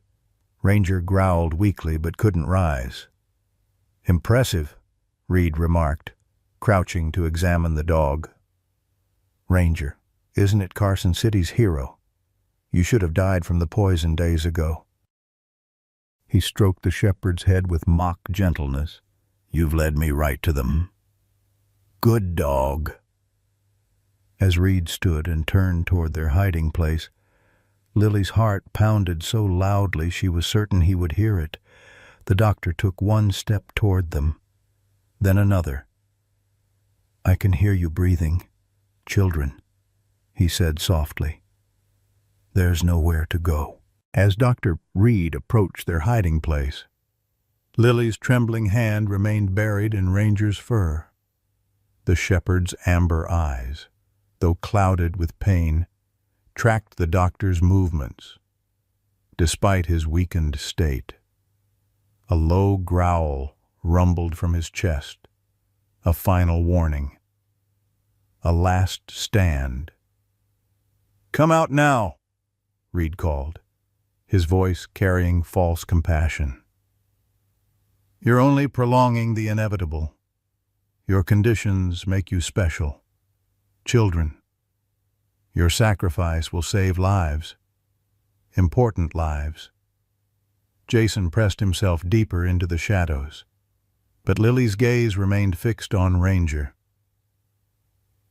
Ranger growled weakly but couldn't rise. "Impressive," Reed remarked, crouching to examine the dog. "Ranger, isn't it Carson City's hero? You should have died from the poison days ago." He stroked the shepherd's head with mock gentleness. "You've led me right to them. Good dog." As Reed stood and turned toward their hiding place, Lily's heart pounded so loudly she was certain he would hear it. The doctor took one step toward them, then another. "I can hear you breathing, children," he said softly. "There's nowhere to go." As Dr. Reed approached their hiding place, Lily's trembling hand remained buried in Ranger's fur. The shepherd's amber eyes, though clouded with pain, tracked the doctor's movements. Despite his weakened state, a low growl rumbled from his chest, a final warning, a last stand. "Come out now," Reed called, his voice carrying false compassion. "You're only prolonging the inevitable. Your conditions make you special. Children, your sacrifice will save lives, important lives." Jason pressed himself deeper into the shadows, but Lily's gaze remained fixed on Ranger.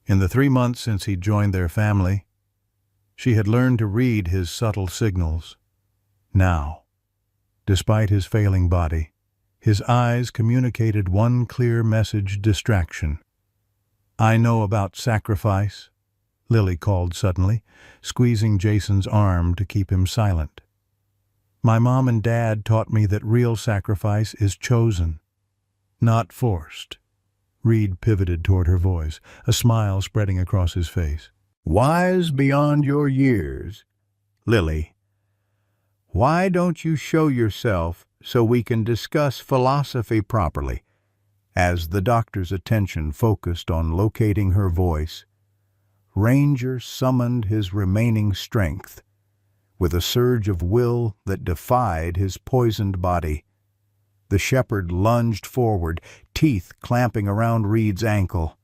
In the 3 months since he joined their family, she had learned to read his subtle signals. Now, despite his failing body, his eyes communicated one clear message: distraction. "I know about sacrifice," Lily called suddenly, squeezing Jason's arm to keep him silent. "My mom and dad taught me that real sacrifice is chosen, not forced." Reed pivoted toward her voice, a smile spreading across his face. "Wise beyond your years, Lily. Why don't you show yourself so we can discuss philosophy properly?" As the doctor's attention focused on locating her voice, Ranger summoned his remaining strength. With a surge of will that defied his poisoned body, the shepherd lunged forward, teeth clamping around Reed's ankle.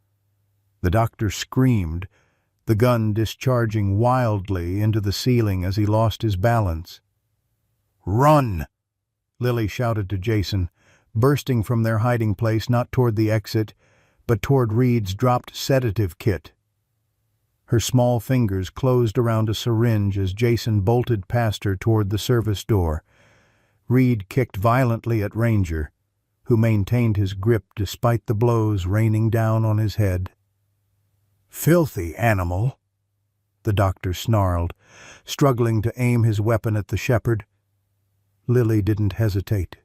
The doctor screamed, the gun discharging wildly into the ceiling as he lost his balance. "Run!" Lily shouted to Jason, bursting from their hiding place not toward the exit, but toward Reed's dropped sedative kit. Her small fingers closed around a syringe as Jason bolted past her toward the service door. Reed kicked violently at Ranger, who maintained his grip despite the blows raining down on his head. "Filthy animal!" the doctor snarled, struggling to aim his weapon at the shepherd. Lily didn't hesitate.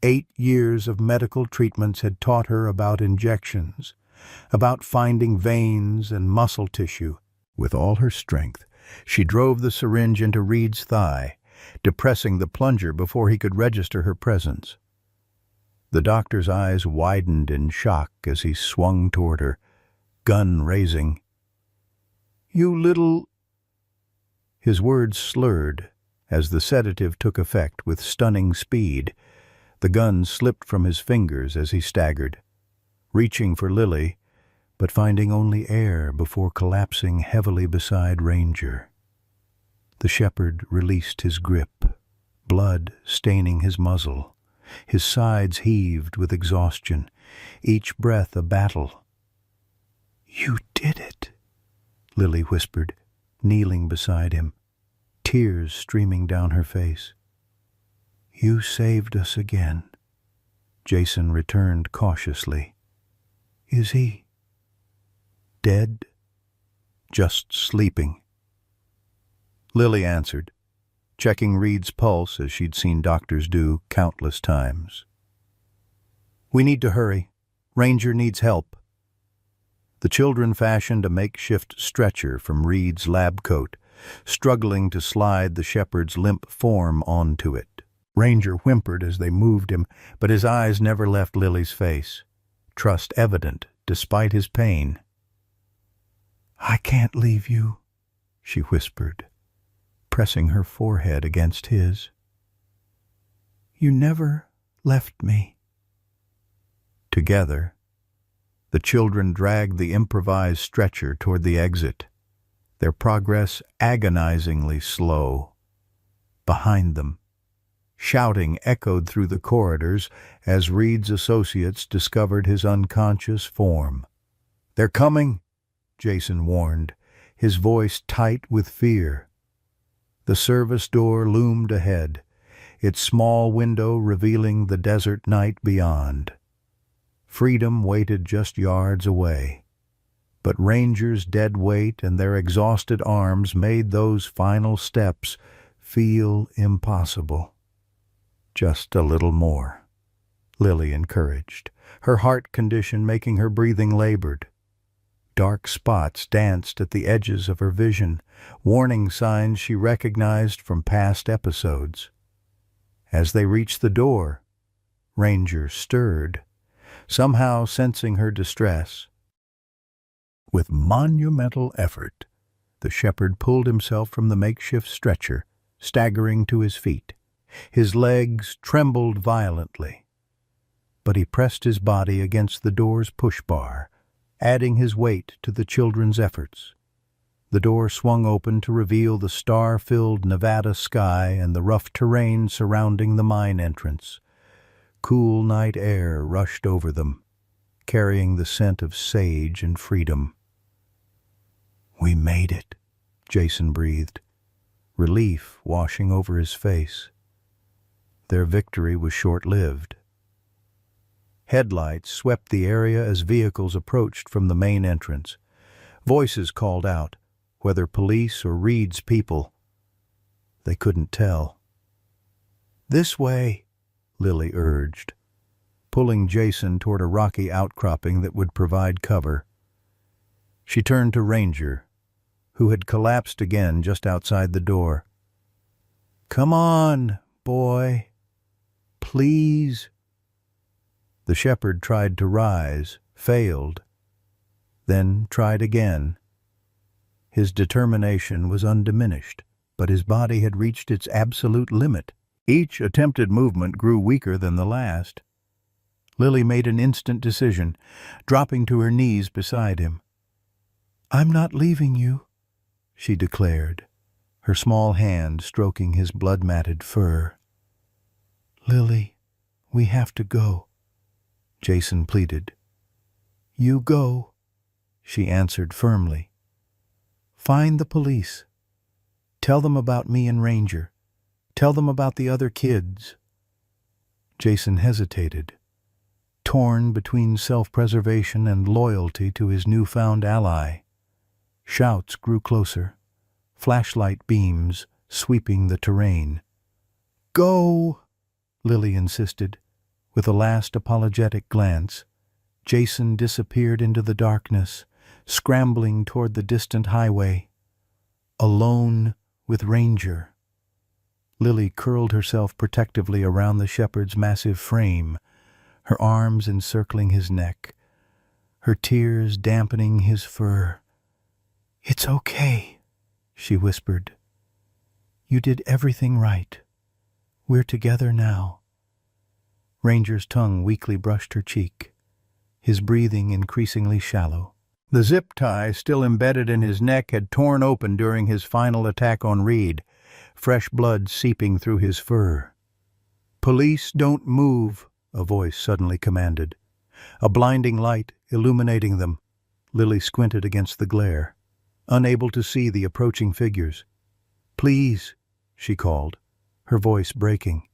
8 years of medical treatments had taught her about injections, about finding veins and muscle tissue. With all her strength, she drove the syringe into Reed's thigh, depressing the plunger before he could register her presence. The doctor's eyes widened in shock as he swung toward her, gun raising. "You little—" His words slurred as the sedative took effect with stunning speed. The gun slipped from his fingers as he staggered, reaching for Lily, but finding only air before collapsing heavily beside Ranger. The shepherd released his grip, blood staining his muzzle. His sides heaved with exhaustion, each breath a battle. "You did it," Lily whispered, kneeling beside him, tears streaming down her face. "You saved us again." Jason returned cautiously. "Is he dead? Just sleeping?" Lily answered, checking Reed's pulse as she'd seen doctors do countless times. "We need to hurry. Ranger needs help." The children fashioned a makeshift stretcher from Reed's lab coat, struggling to slide the shepherd's limp form onto it. Ranger whimpered as they moved him, but his eyes never left Lily's face, trust evident despite his pain. "I can't leave you," she whispered, pressing her forehead against his. "You never left me." Together, the children dragged the improvised stretcher toward the exit, their progress agonizingly slow. Behind them, shouting echoed through the corridors as Reed's associates discovered his unconscious form. "They're coming," Jason warned, his voice tight with fear. The service door loomed ahead, its small window revealing the desert night beyond. Freedom waited just yards away, but Ranger's dead weight and their exhausted arms made those final steps feel impossible. "Just a little more," Lily encouraged, her heart condition making her breathing labored. Dark spots danced at the edges of her vision, warning signs she recognized from past episodes. As they reached the door, Ranger stirred, somehow sensing her distress. With monumental effort, the shepherd pulled himself from the makeshift stretcher, staggering to his feet. His legs trembled violently, but he pressed his body against the door's push bar, adding his weight to the children's efforts. The door swung open to reveal the star-filled Nevada sky and the rough terrain surrounding the mine entrance. Cool night air rushed over them, carrying the scent of sage and freedom. "We made it," Jason breathed, relief washing over his face. Their victory was short-lived. Headlights swept the area as vehicles approached from the main entrance. Voices called out, whether police or Reed's people. They couldn't tell. "This way," Lily urged, pulling Jason toward a rocky outcropping that would provide cover. She turned to Ranger, who had collapsed again just outside the door. "Come on, boy. Please." The shepherd tried to rise, failed, then tried again. His determination was undiminished, but his body had reached its absolute limit. Each attempted movement grew weaker than the last. Lily made an instant decision, dropping to her knees beside him. "I'm not leaving you," she declared, her small hand stroking his blood-matted fur. "Lily, we have to go," Jason pleaded. "You go," she answered firmly. "Find the police. Tell them about me and Ranger. Tell them about the other kids." Jason hesitated, torn between self-preservation and loyalty to his newfound ally. Shouts grew closer, flashlight beams sweeping the terrain. "Go!" Lily insisted. With a last apologetic glance, Jason disappeared into the darkness, scrambling toward the distant highway. Alone with Ranger. Lily curled herself protectively around the shepherd's massive frame, her arms encircling his neck, her tears dampening his fur. "It's okay," she whispered. "You did everything right. We're together now." Ranger's tongue weakly brushed her cheek, his breathing increasingly shallow. The zip tie still embedded in his neck had torn open during his final attack on Reed, fresh blood seeping through his fur. "Police don't move," a voice suddenly commanded. A blinding light illuminating them, Lily squinted against the glare, unable to see the approaching figures. "Please," she called, her voice breaking.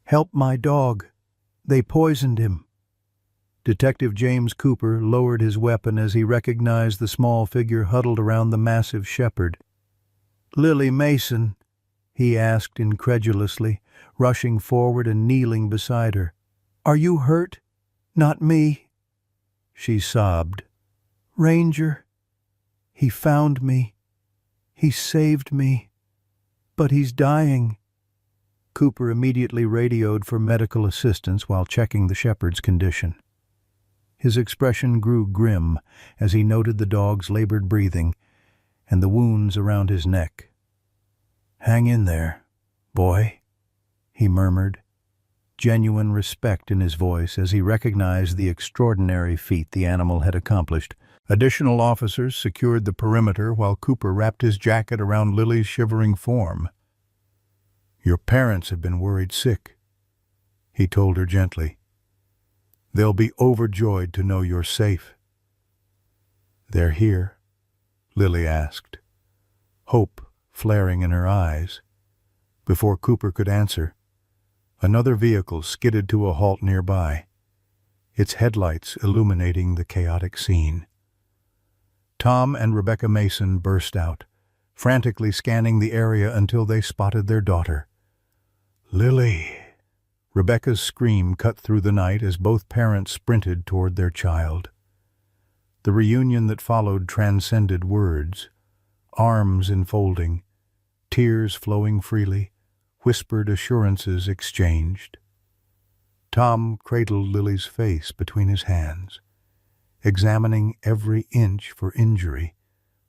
"Help my dog. They poisoned him." Detective James Cooper lowered his weapon as he recognized the small figure huddled around the massive shepherd. "Lily Mason?" he asked incredulously, rushing forward and kneeling beside her. "Are you hurt? Not me?" She sobbed. "Ranger. He found me. "He saved me, but he's dying." Cooper immediately radioed for medical assistance while checking the shepherd's condition. His expression grew grim as he noted the dog's labored breathing and the wounds around his neck. "Hang in there, boy," he murmured, genuine respect in his voice as he recognized the extraordinary feat the animal had accomplished. Additional officers secured the perimeter while Cooper wrapped his jacket around Lily's shivering form. "Your parents have been worried sick," he told her gently. "They'll be overjoyed to know you're safe." "They're here?" Lily asked, hope flaring in her eyes. Before Cooper could answer, another vehicle skidded to a halt nearby, its headlights illuminating the chaotic scene. Tom and Rebecca Mason burst out, frantically scanning the area until they spotted their daughter. "Lily!" Rebecca's scream cut through the night as both parents sprinted toward their child. The reunion that followed transcended words, arms enfolding, tears flowing freely, whispered assurances exchanged. Tom cradled Lily's face between his hands, examining every inch for injury,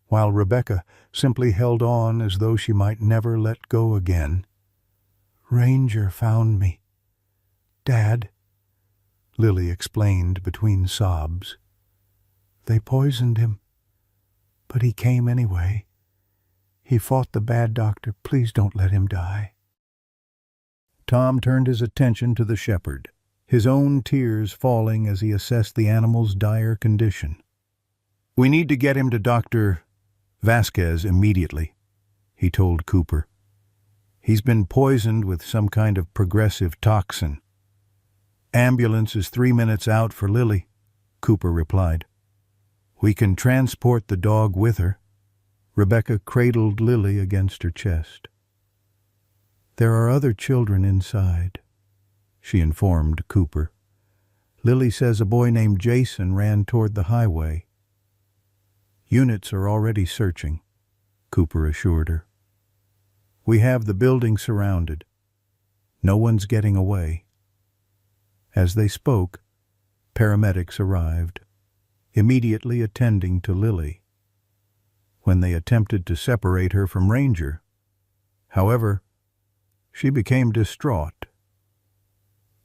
while Rebecca simply held on as though she might never let go again. "Ranger found me, Dad," Lily explained between sobs. "They poisoned him, but he came anyway. He fought the bad doctor. Please don't let him die." Tom turned his attention to the shepherd, his own tears falling as he assessed the animal's dire condition. "We need to get him to Dr. Vasquez immediately," he told Cooper. "He's been poisoned with some kind of progressive toxin." "Ambulance is 3 minutes out for Lily," Cooper replied. "We can transport the dog with her." Rebecca cradled Lily against her chest. "There are other children inside," she informed Cooper. "Lily says a boy named Jason ran toward the highway." "Units are already searching," Cooper assured her. "We have the building surrounded. No one's getting away." As they spoke, paramedics arrived, immediately attending to Lily. When they attempted to separate her from Ranger, however, she became distraught.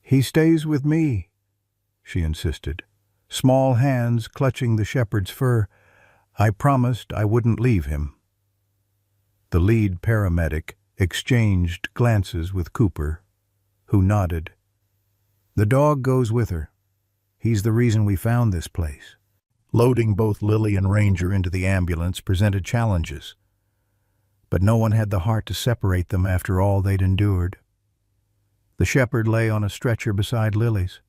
"He stays with me," she insisted, small hands clutching the shepherd's fur. "I promised I wouldn't leave him." The lead paramedic exchanged glances with Cooper, who nodded. "The dog goes with her. He's the reason we found this place." Loading both Lily and Ranger into the ambulance presented challenges, but no one had the heart to separate them after all they'd endured. The shepherd lay on a stretcher beside Lily's,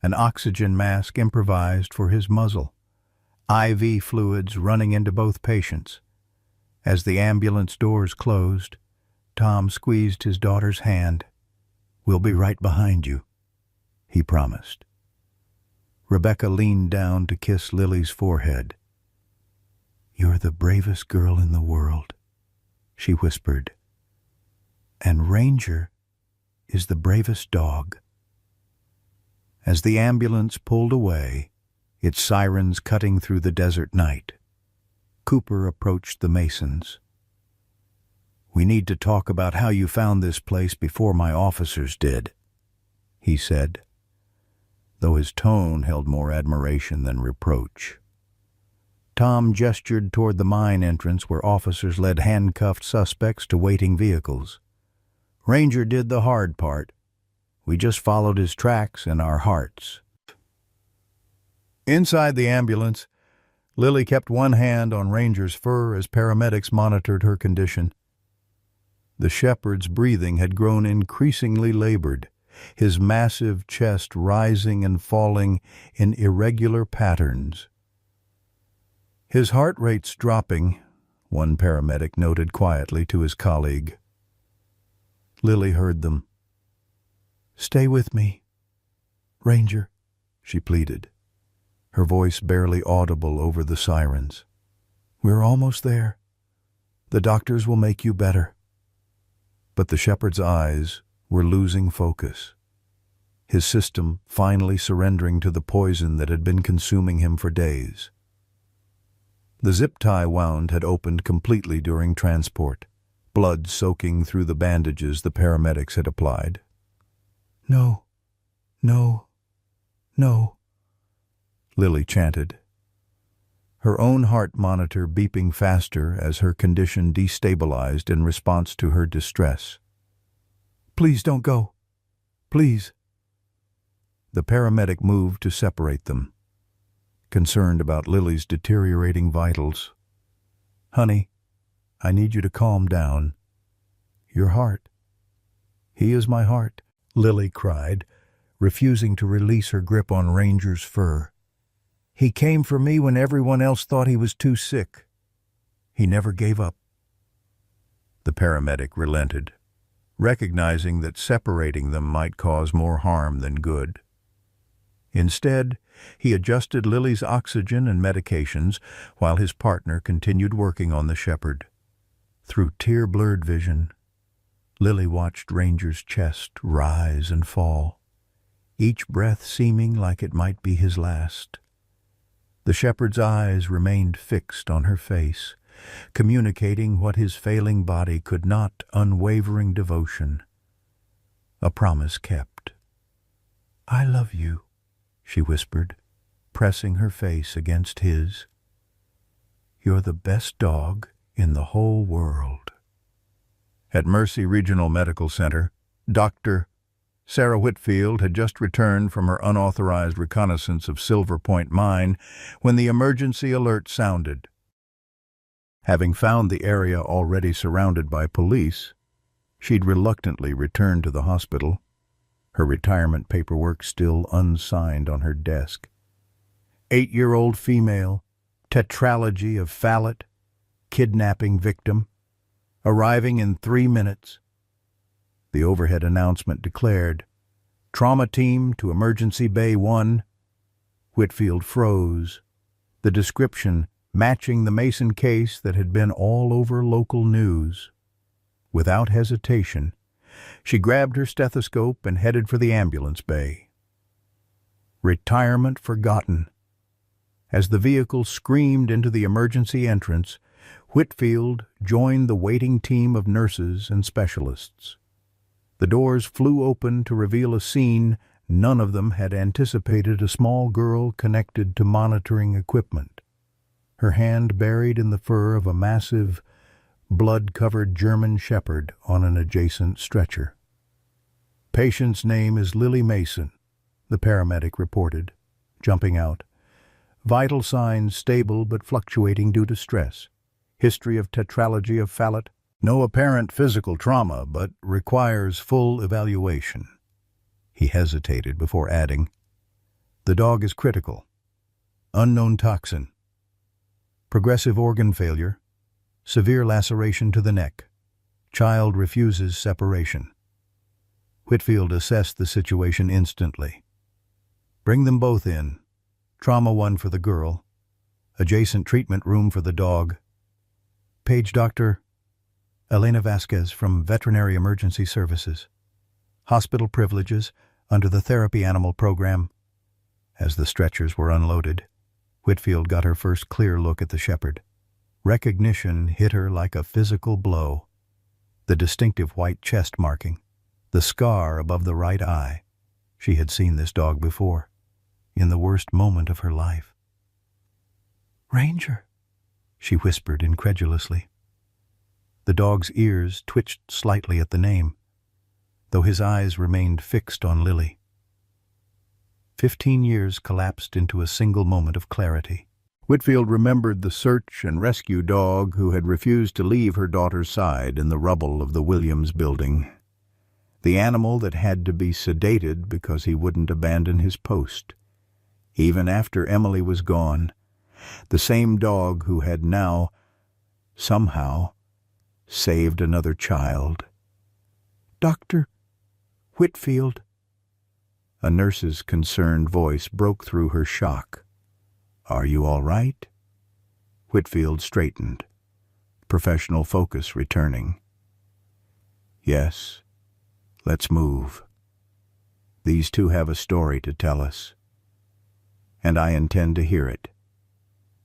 an oxygen mask improvised for his muzzle, IV fluids running into both patients. As the ambulance doors closed, Tom squeezed his daughter's hand. "We'll be right behind you," he promised. Rebecca leaned down to kiss Lily's forehead. "You're the bravest girl in the world," she whispered. "And Ranger is the bravest dog." As the ambulance pulled away, its sirens cutting through the desert night, Cooper approached the Masons. "We need to talk about how you found this place before my officers did," he said, though his tone held more admiration than reproach. Tom gestured toward the mine entrance where officers led handcuffed suspects to waiting vehicles. "Ranger did the hard part. We just followed his tracks and our hearts." Inside the ambulance, Lily kept one hand on Ranger's fur as paramedics monitored her condition. The shepherd's breathing had grown increasingly labored, his massive chest rising and falling in irregular patterns. "His heart rate's dropping," one paramedic noted quietly to his colleague. Lily heard them. "Stay with me, Ranger," she pleaded, her voice barely audible over the sirens. "We're almost there. The doctors will make you better. But the shepherd's eyes were losing focus, his system finally surrendering to the poison that had been consuming him for days. The zip tie wound had opened completely during transport, blood soaking through the bandages the paramedics had applied. "No, no, no," Lily chanted, her own heart monitor beeping faster as her condition destabilized in response to her distress. "Please don't go. Please." The paramedic moved to separate them, concerned about Lily's deteriorating vitals. "Honey, I need you to calm down. Your heart." "He is my heart," Lily cried, refusing to release her grip on Ranger's fur. "He came for me when everyone else thought he was too sick. He never gave up." The paramedic relented, recognizing that separating them might cause more harm than good. Instead, he adjusted Lily's oxygen and medications while his partner continued working on the shepherd. Through tear-blurred vision, Lily watched Ranger's chest rise and fall, each breath seeming like it might be his last. The shepherd's eyes remained fixed on her face, communicating what his failing body could not: unwavering devotion. A promise kept. "I love you," she whispered, pressing her face against his. "You're the best dog in the whole world." At Mercy Regional Medical Center, Dr. Sarah Whitfield had just returned from her unauthorized reconnaissance of Silver Point Mine when the emergency alert sounded. Having found the area already surrounded by police, she'd reluctantly returned to the hospital, her retirement paperwork still unsigned on her desk. 8-year-old female, tetralogy of Fallat, kidnapping victim, arriving in 3 minutes. The overhead announcement declared, "Trauma team to Emergency Bay 1. Whitfield froze, the description matching the Mason case that had been all over local news. Without hesitation, she grabbed her stethoscope and headed for the ambulance bay. Retirement forgotten. As the vehicle screamed into the emergency entrance, Whitfield joined the waiting team of nurses and specialists. The doors flew open to reveal a scene none of them had anticipated: a small girl connected to monitoring equipment, her hand buried in the fur of a massive, blood-covered German shepherd on an adjacent stretcher. "Patient's name is Lily Mason," the paramedic reported, jumping out. "Vital signs stable but fluctuating due to stress. History of tetralogy of Fallat. No apparent physical trauma, but requires full evaluation." He hesitated before adding, "The dog is critical. Unknown toxin. Progressive organ failure. Severe laceration to the neck. Child refuses separation." Whitfield assessed the situation instantly. "Bring them both in. Trauma 1 for the girl. Adjacent treatment room for the dog. Page Dr. Elena Vasquez from Veterinary Emergency Services. Hospital privileges under the Therapy Animal Program." As the stretchers were unloaded, Whitfield got her first clear look at the shepherd. Recognition hit her like a physical blow. The distinctive white chest marking, the scar above the right eye. She had seen this dog before, in the worst moment of her life. "Ranger," she whispered incredulously. The dog's ears twitched slightly at the name, though his eyes remained fixed on Lily. 15 years collapsed into a single moment of clarity. Whitfield remembered the search and rescue dog who had refused to leave her daughter's side in the rubble of the Williams building. The animal that had to be sedated because he wouldn't abandon his post. Even after Emily was gone, the same dog who had now, somehow, saved another child. "Dr. Whitfield." A nurse's concerned voice broke through her shock. "Are you all right?" Whitfield straightened. professional focus returning. Yes, let's move. These two have a story to tell us, and I intend to hear it.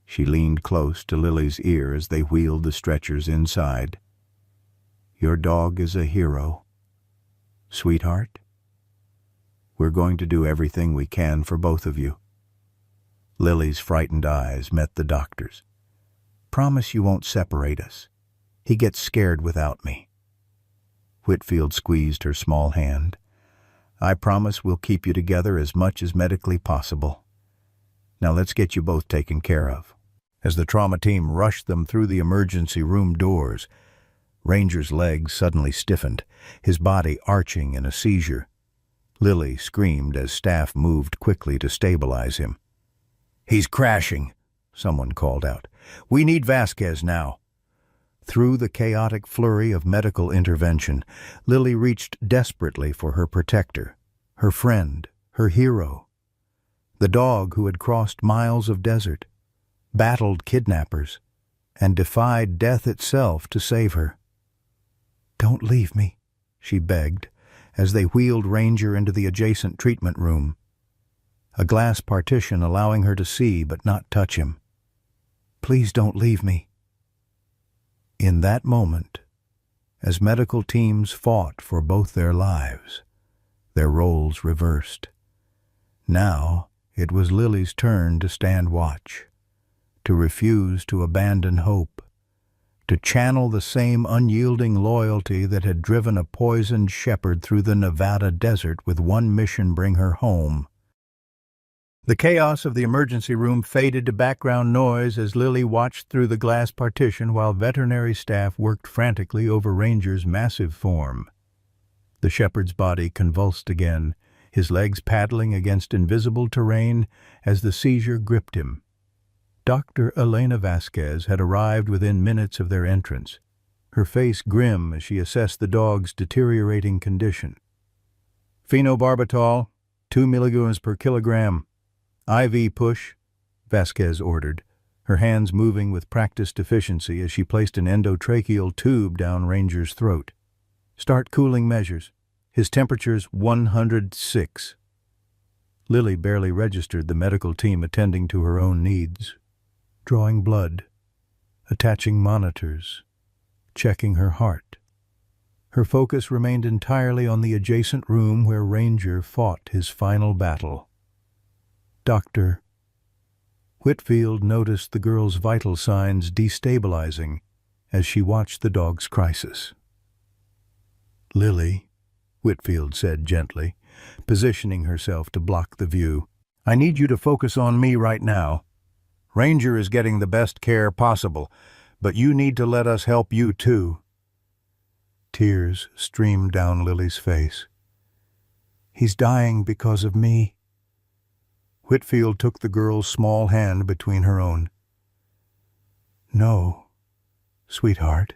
She leaned close to Lily's ear as they wheeled the stretchers inside. Your dog is a hero. Sweetheart, we're going to do everything we can for both of you. Lily's frightened eyes met the doctor's. Promise you won't separate us. He gets scared without me. Whitfield squeezed her small hand. I promise we'll keep you together as much as medically possible. Now let's get you both taken care of. As the trauma team rushed them through the emergency room doors, Ranger's legs suddenly stiffened, his body arching in a seizure. Lily screamed as staff moved quickly to stabilize him. He's crashing, someone called out. We need Vasquez now. Through the chaotic flurry of medical intervention, Lily reached desperately for her protector, her friend, her hero. The dog who had crossed miles of desert, battled kidnappers, and defied death itself to save her. Don't leave me, she begged, as they wheeled Ranger into the adjacent treatment room, a glass partition allowing her to see but not touch him. Please don't leave me. In that moment, as medical teams fought for both their lives, their roles reversed. Now it was Lily's turn to stand watch, to refuse to abandon hope, to channel the same unyielding loyalty that had driven a poisoned shepherd through the Nevada desert with one mission: bring her home. The chaos of the emergency room faded to background noise as Lily watched through the glass partition while veterinary staff worked frantically over Ranger's massive form. The shepherd's body convulsed again, his legs paddling against invisible terrain as the seizure gripped him. Dr. Elena Vasquez had arrived within minutes of their entrance, her face grim as she assessed the dog's deteriorating condition. Phenobarbital, 2 milligrams per kilogram. IV push, Vasquez ordered, her hands moving with practiced efficiency as she placed an endotracheal tube down Ranger's throat. Start cooling measures. His temperature's 106. Lily barely registered the medical team attending to her own needs, drawing blood, attaching monitors, checking her heart. Her focus remained entirely on the adjacent room where Ranger fought his final battle. Doctor. Whitfield noticed the girl's vital signs destabilizing as she watched the dog's crisis. Lily, Whitfield said gently, positioning herself to block the view. I need you to focus on me right now. Ranger is getting the best care possible, but you need to let us help you too. Tears streamed down Lily's face. He's dying because of me. Whitfield took the girl's small hand between her own. No, sweetheart.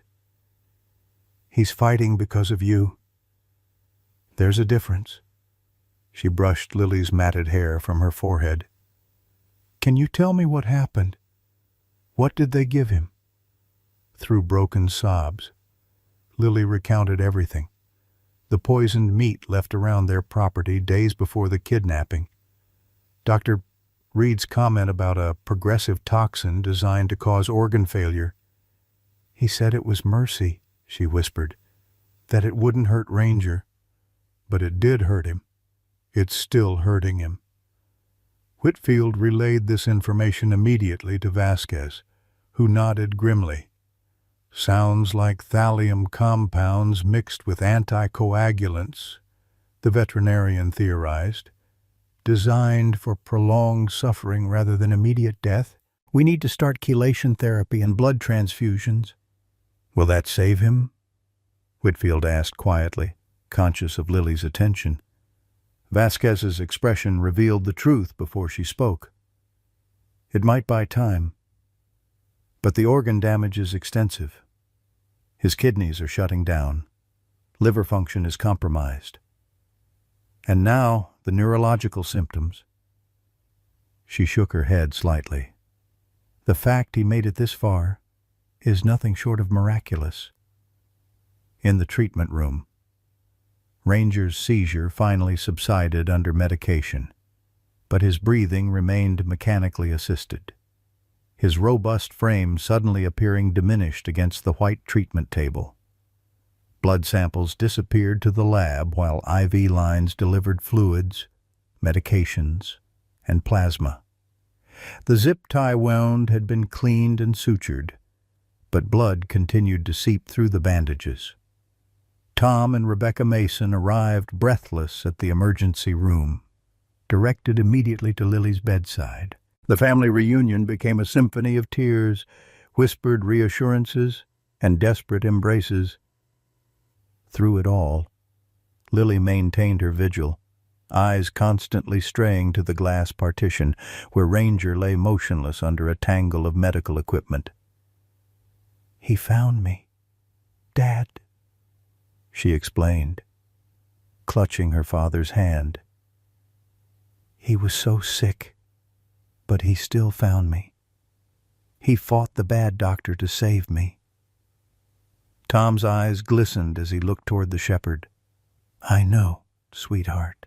He's fighting because of you. There's a difference. She brushed Lily's matted hair from her forehead. Can you tell me what happened? What did they give him? Through broken sobs, Lily recounted everything. The poisoned meat left around their property days before the kidnapping. Dr. Reed's comment about a progressive toxin designed to cause organ failure. He said it was mercy, she whispered, that it wouldn't hurt Ranger. But it did hurt him. It's still hurting him. Whitfield relayed this information immediately to Vasquez, who nodded grimly. Sounds like thallium compounds mixed with anticoagulants, the veterinarian theorized. Designed for prolonged suffering rather than immediate death. We need to start chelation therapy and blood transfusions. Will that save him? Whitfield asked quietly, conscious of Lily's attention. Vasquez's expression revealed the truth before she spoke. It might buy time, but the organ damage is extensive. His kidneys are shutting down. Liver function is compromised. And now, the neurological symptoms. She shook her head slightly. The fact he made it this far, is nothing short of miraculous. In the treatment room, Ranger's seizure finally subsided under medication, but his breathing remained mechanically assisted, his robust frame suddenly appearing diminished against the white treatment table. Blood samples disappeared to the lab while IV lines delivered fluids, medications, and plasma. The zip tie wound had been cleaned and sutured, but blood continued to seep through the bandages. Tom and Rebecca Mason arrived breathless at the emergency room, directed immediately to Lily's bedside. The family reunion became a symphony of tears, whispered reassurances, and desperate embraces. Through it all, Lily maintained her vigil, eyes constantly straying to the glass partition where Ranger lay motionless under a tangle of medical equipment. "He found me, Dad," she explained, clutching her father's hand. "He was so sick, but he still found me. He fought the bad doctor to save me." Tom's eyes glistened as he looked toward the shepherd. "I know, sweetheart.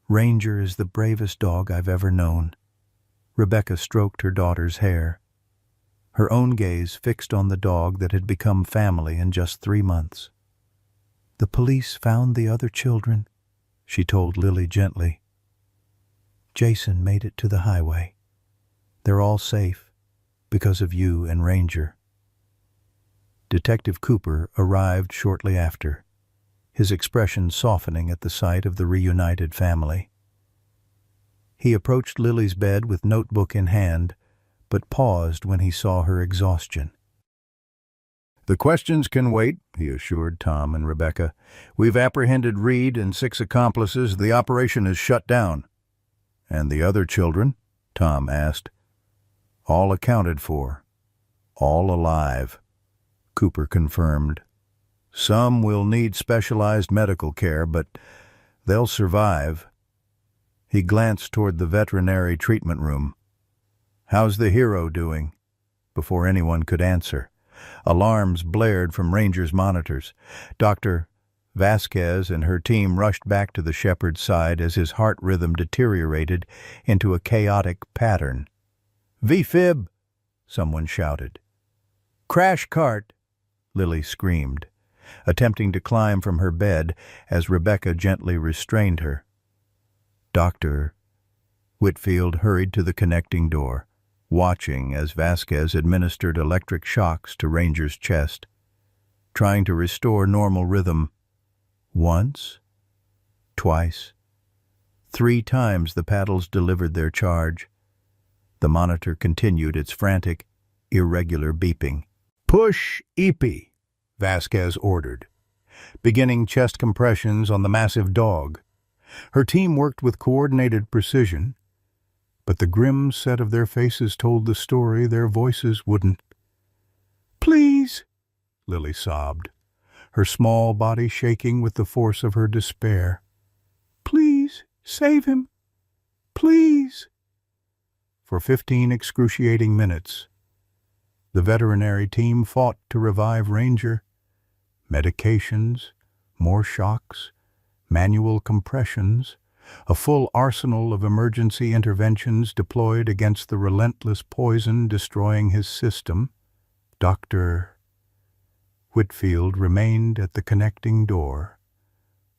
Ranger is the bravest dog I've ever known." Rebecca stroked her daughter's hair, her own gaze fixed on the dog that had become family in just 3 months. "The police found the other children," she told Lily gently. "Jason made it to the highway. They're all safe because of you and Ranger." Detective Cooper arrived shortly after, his expression softening at the sight of the reunited family. He approached Lily's bed with notebook in hand, but paused when he saw her exhaustion. "The questions can wait," he assured Tom and Rebecca. "We've apprehended Reed and 6 accomplices. The operation is shut down." "And the other children?" Tom asked. "All accounted for. All alive," Cooper confirmed. "Some will need specialized medical care, but they'll survive." He glanced toward the veterinary treatment room. "How's the hero doing?" Before anyone could answer, alarms blared from Ranger's monitors. Dr. Vasquez and her team rushed back to the shepherd's side as his heart rhythm deteriorated into a chaotic pattern. "VFib!" someone shouted. "Crash cart!" Lily screamed, attempting to climb from her bed as Rebecca gently restrained her. Dr. Whitfield hurried to the connecting door, watching as Vasquez administered electric shocks to Ranger's chest, trying to restore normal rhythm. Once, twice, 3 times the paddles delivered their charge. The monitor continued its frantic, irregular beeping. "Push Epi," Vasquez ordered, beginning chest compressions on the massive dog. Her team worked with coordinated precision, but the grim set of their faces told the story their voices wouldn't. "Please," Lily sobbed, her small body shaking with the force of her despair. "Please, save him. Please." For 15 excruciating minutes, the veterinary team fought to revive Ranger. Medications, more shocks, manual compressions, a full arsenal of emergency interventions deployed against the relentless poison destroying his system. Dr. Whitfield remained at the connecting door,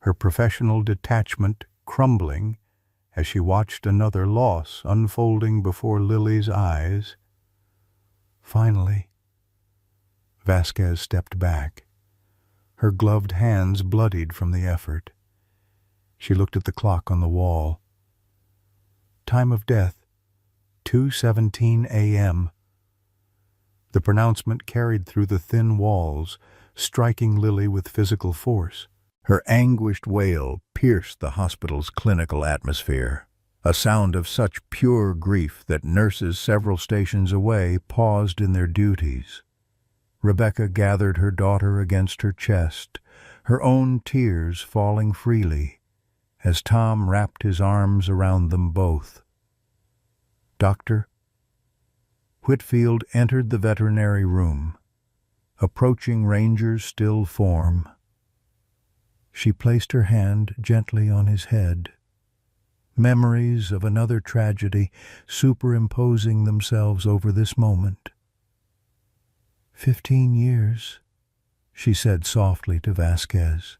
her professional detachment crumbling as she watched another loss unfolding before Lily's eyes. Finally, Vasquez stepped back, her gloved hands bloodied from the effort. She looked at the clock on the wall. Time of death, 2:17 a.m. The pronouncement carried through the thin walls, striking Lily with physical force. Her anguished wail pierced the hospital's clinical atmosphere, a sound of such pure grief that nurses several stations away paused in their duties. Rebecca gathered her daughter against her chest, her own tears falling freely, as Tom wrapped his arms around them both. Dr. Whitfield entered the veterinary room, approaching Ranger's still form. She placed her hand gently on his head, memories of another tragedy superimposing themselves over this moment. 15 years, she said softly to Vasquez.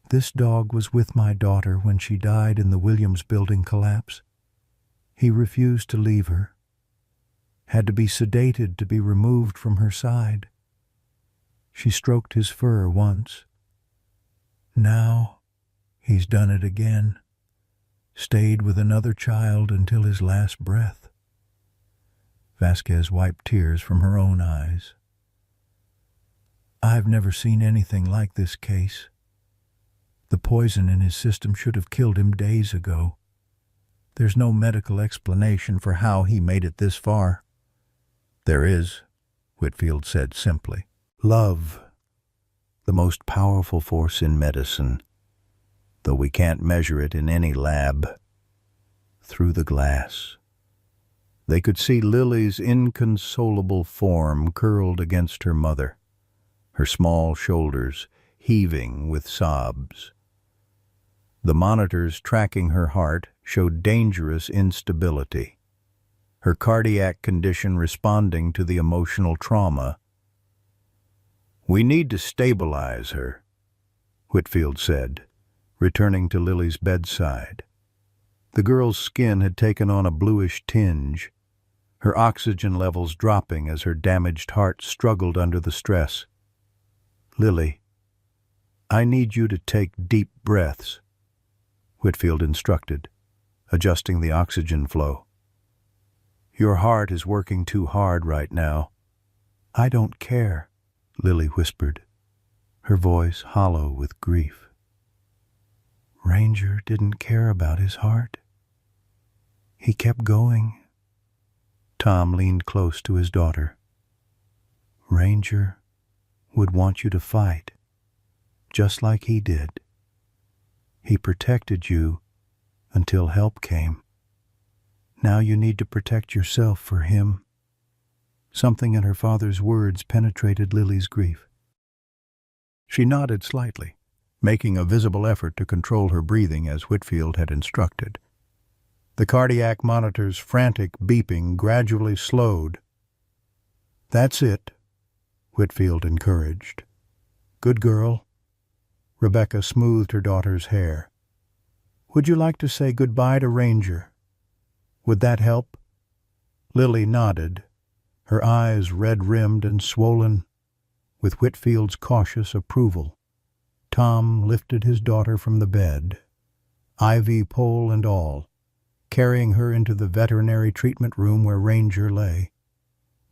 This dog was with my daughter when she died in the Williams Building collapse. He refused to leave her, had to be sedated to be removed from her side. She stroked his fur once. Now he's done it again, stayed with another child until his last breath. Vasquez wiped tears from her own eyes. I've never seen anything like this case. The poison in his system should have killed him days ago. There's no medical explanation for how he made it this far. There is, Whitfield said simply. Love, the most powerful force in medicine, though we can't measure it in any lab. Through the glass, they could see Lily's inconsolable form curled against her mother, her small shoulders heaving with sobs. The monitors tracking her heart showed dangerous instability, her cardiac condition responding to the emotional trauma. We need to stabilize her, Whitfield said, returning to Lily's bedside. The girl's skin had taken on a bluish tinge, her oxygen levels dropping as her damaged heart struggled under the stress. Lily, I need you to take deep breaths, Whitfield instructed, adjusting the oxygen flow. Your heart is working too hard right now. I don't care, Lily whispered, her voice hollow with grief. Ranger didn't care about his heart. He kept going. Tom leaned close to his daughter. Ranger would want you to fight, just like he did. He protected you until help came. Now you need to protect yourself for him. Something in her father's words penetrated Lily's grief. She nodded slightly, making a visible effort to control her breathing as Whitfield had instructed. The cardiac monitor's frantic beeping gradually slowed. That's it, Whitfield encouraged. Good girl. Rebecca smoothed her daughter's hair. Would you like to say goodbye to Ranger? Would that help? Lily nodded, her eyes red-rimmed and swollen, with Whitfield's cautious approval. Tom lifted his daughter from the bed, IV pole and all, carrying her into the veterinary treatment room where Ranger lay.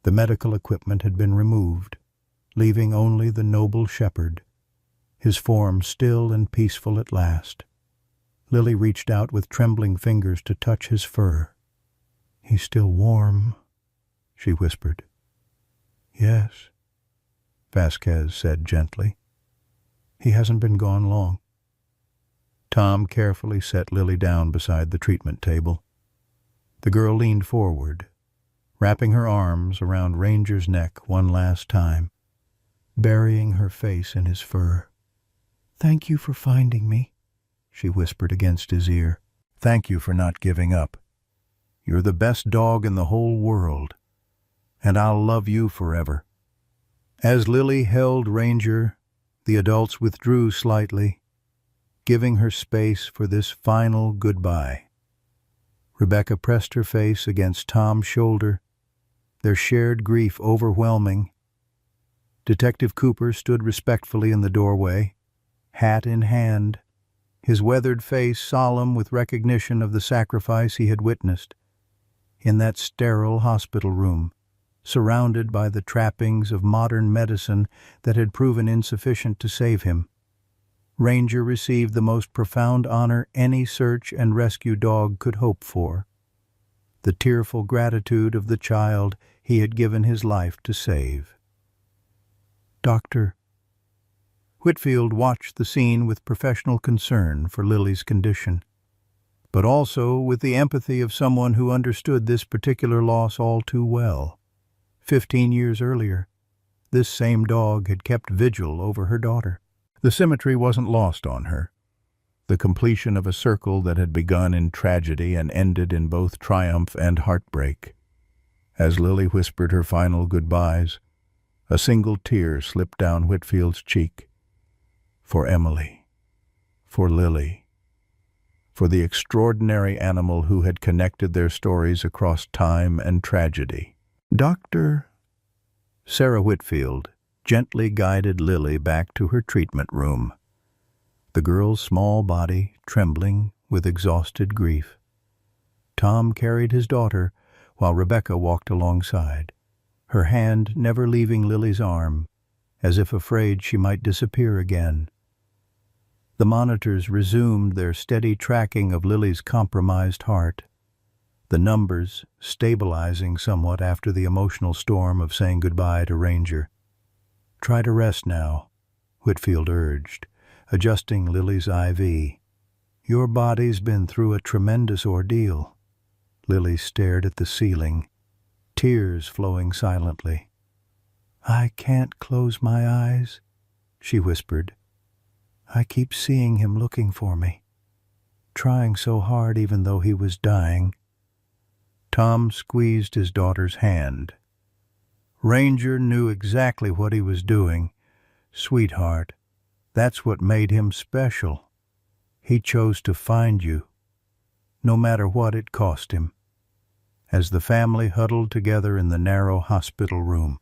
The medical equipment had been removed, leaving only the noble shepherd, his form still and peaceful at last. Lily reached out with trembling fingers to touch his fur. He's still warm, she whispered. Yes, Vasquez said gently. He hasn't been gone long. Tom carefully set Lily down beside the treatment table. The girl leaned forward, wrapping her arms around Ranger's neck one last time, burying her face in his fur. Thank you for finding me, she whispered against his ear. Thank you for not giving up. You're the best dog in the whole world, and I'll love you forever. As Lily held Ranger, the adults withdrew slightly, giving her space for this final goodbye. Rebecca pressed her face against Tom's shoulder, their shared grief overwhelming. Detective Cooper stood respectfully in the doorway, hat in hand, his weathered face solemn with recognition of the sacrifice he had witnessed. In that sterile hospital room, surrounded by the trappings of modern medicine that had proven insufficient to save him, Ranger received the most profound honor any search and rescue dog could hope for: the tearful gratitude of the child he had given his life to save. Doctor. Whitfield watched the scene with professional concern for Lily's condition, but also with the empathy of someone who understood this particular loss all too well. 15 years earlier, this same dog had kept vigil over her daughter. The symmetry wasn't lost on her. The completion of a circle that had begun in tragedy and ended in both triumph and heartbreak. As Lily whispered her final goodbyes, a single tear slipped down Whitfield's cheek. For Emily, for Lily, for the extraordinary animal who had connected their stories across time and tragedy. Dr. Sarah Whitfield gently guided Lily back to her treatment room, the girl's small body trembling with exhausted grief. Tom carried his daughter while Rebecca walked alongside, her hand never leaving Lily's arm, as if afraid she might disappear again. The monitors resumed their steady tracking of Lily's compromised heart, the numbers stabilizing somewhat after the emotional storm of saying goodbye to Ranger. "Try to rest now," Whitfield urged, adjusting Lily's IV. "Your body's been through a tremendous ordeal." Lily stared at the ceiling, tears flowing silently. "I can't close my eyes," she whispered. "I keep seeing him looking for me, trying so hard even though he was dying." Tom squeezed his daughter's hand. "Ranger knew exactly what he was doing. Sweetheart, that's what made him special. He chose to find you, no matter what it cost him." As the family huddled together in the narrow hospital room,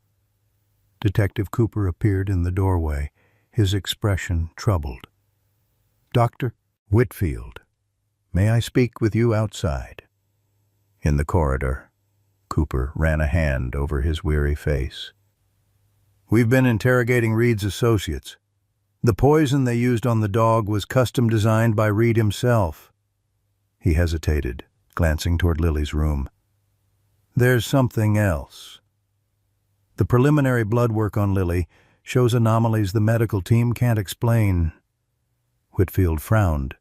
Detective Cooper appeared in the doorway, his expression troubled. "Dr. Whitfield, may I speak with you outside?" In the corridor, Cooper ran a hand over his weary face. "We've been interrogating Reed's associates. The poison they used on the dog was custom designed by Reed himself." He hesitated, glancing toward Lily's room. "There's something else. The preliminary blood work on Lily shows anomalies the medical team can't explain." Whitfield frowned.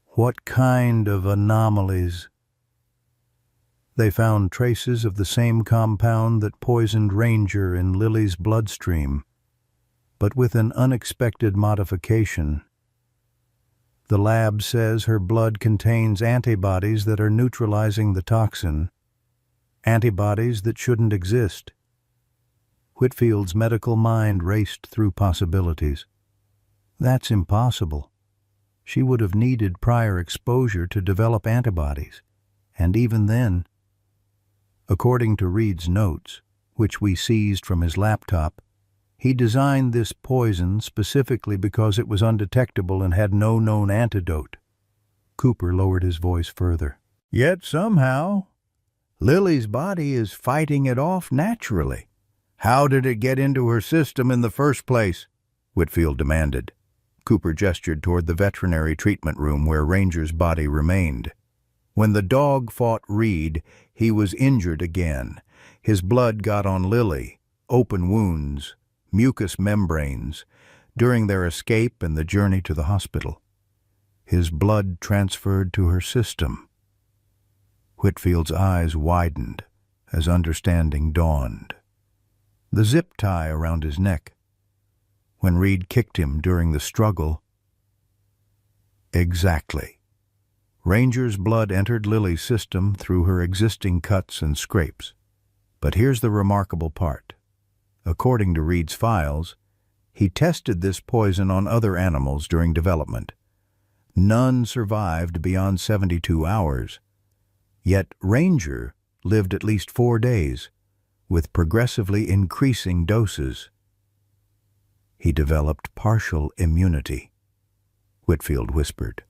"What kind of anomalies?" "They found traces of the same compound that poisoned Ranger in Lily's bloodstream, but with an unexpected modification. The lab says her blood contains antibodies that are neutralizing the toxin, antibodies that shouldn't exist." Whitfield's medical mind raced through possibilities. "That's impossible. She would have needed prior exposure to develop antibodies, and even then—" According to Reed's notes, which we seized from his laptop, he designed this poison specifically because it was undetectable and had no known antidote. Cooper lowered his voice further. "Yet somehow, Lily's body is fighting it off naturally. How did it get into her system in the first place?" Whitfield demanded. Cooper gestured toward the veterinary treatment room where Ranger's body remained. "When the dog fought Reed, he was injured again. His blood got on Lily, open wounds, mucous membranes, during their escape and the journey to the hospital. His blood transferred to her system." Whitfield's eyes widened as understanding dawned. "The zip tie around his neck. When Reed kicked him during the struggle—" "Exactly. Ranger's blood entered Lily's system through her existing cuts and scrapes. But here's the remarkable part. According to Reed's files, he tested this poison on other animals during development. None survived beyond 72 hours. Yet Ranger lived at least 4 days, with progressively increasing doses. He developed partial immunity," Whitfield whispered.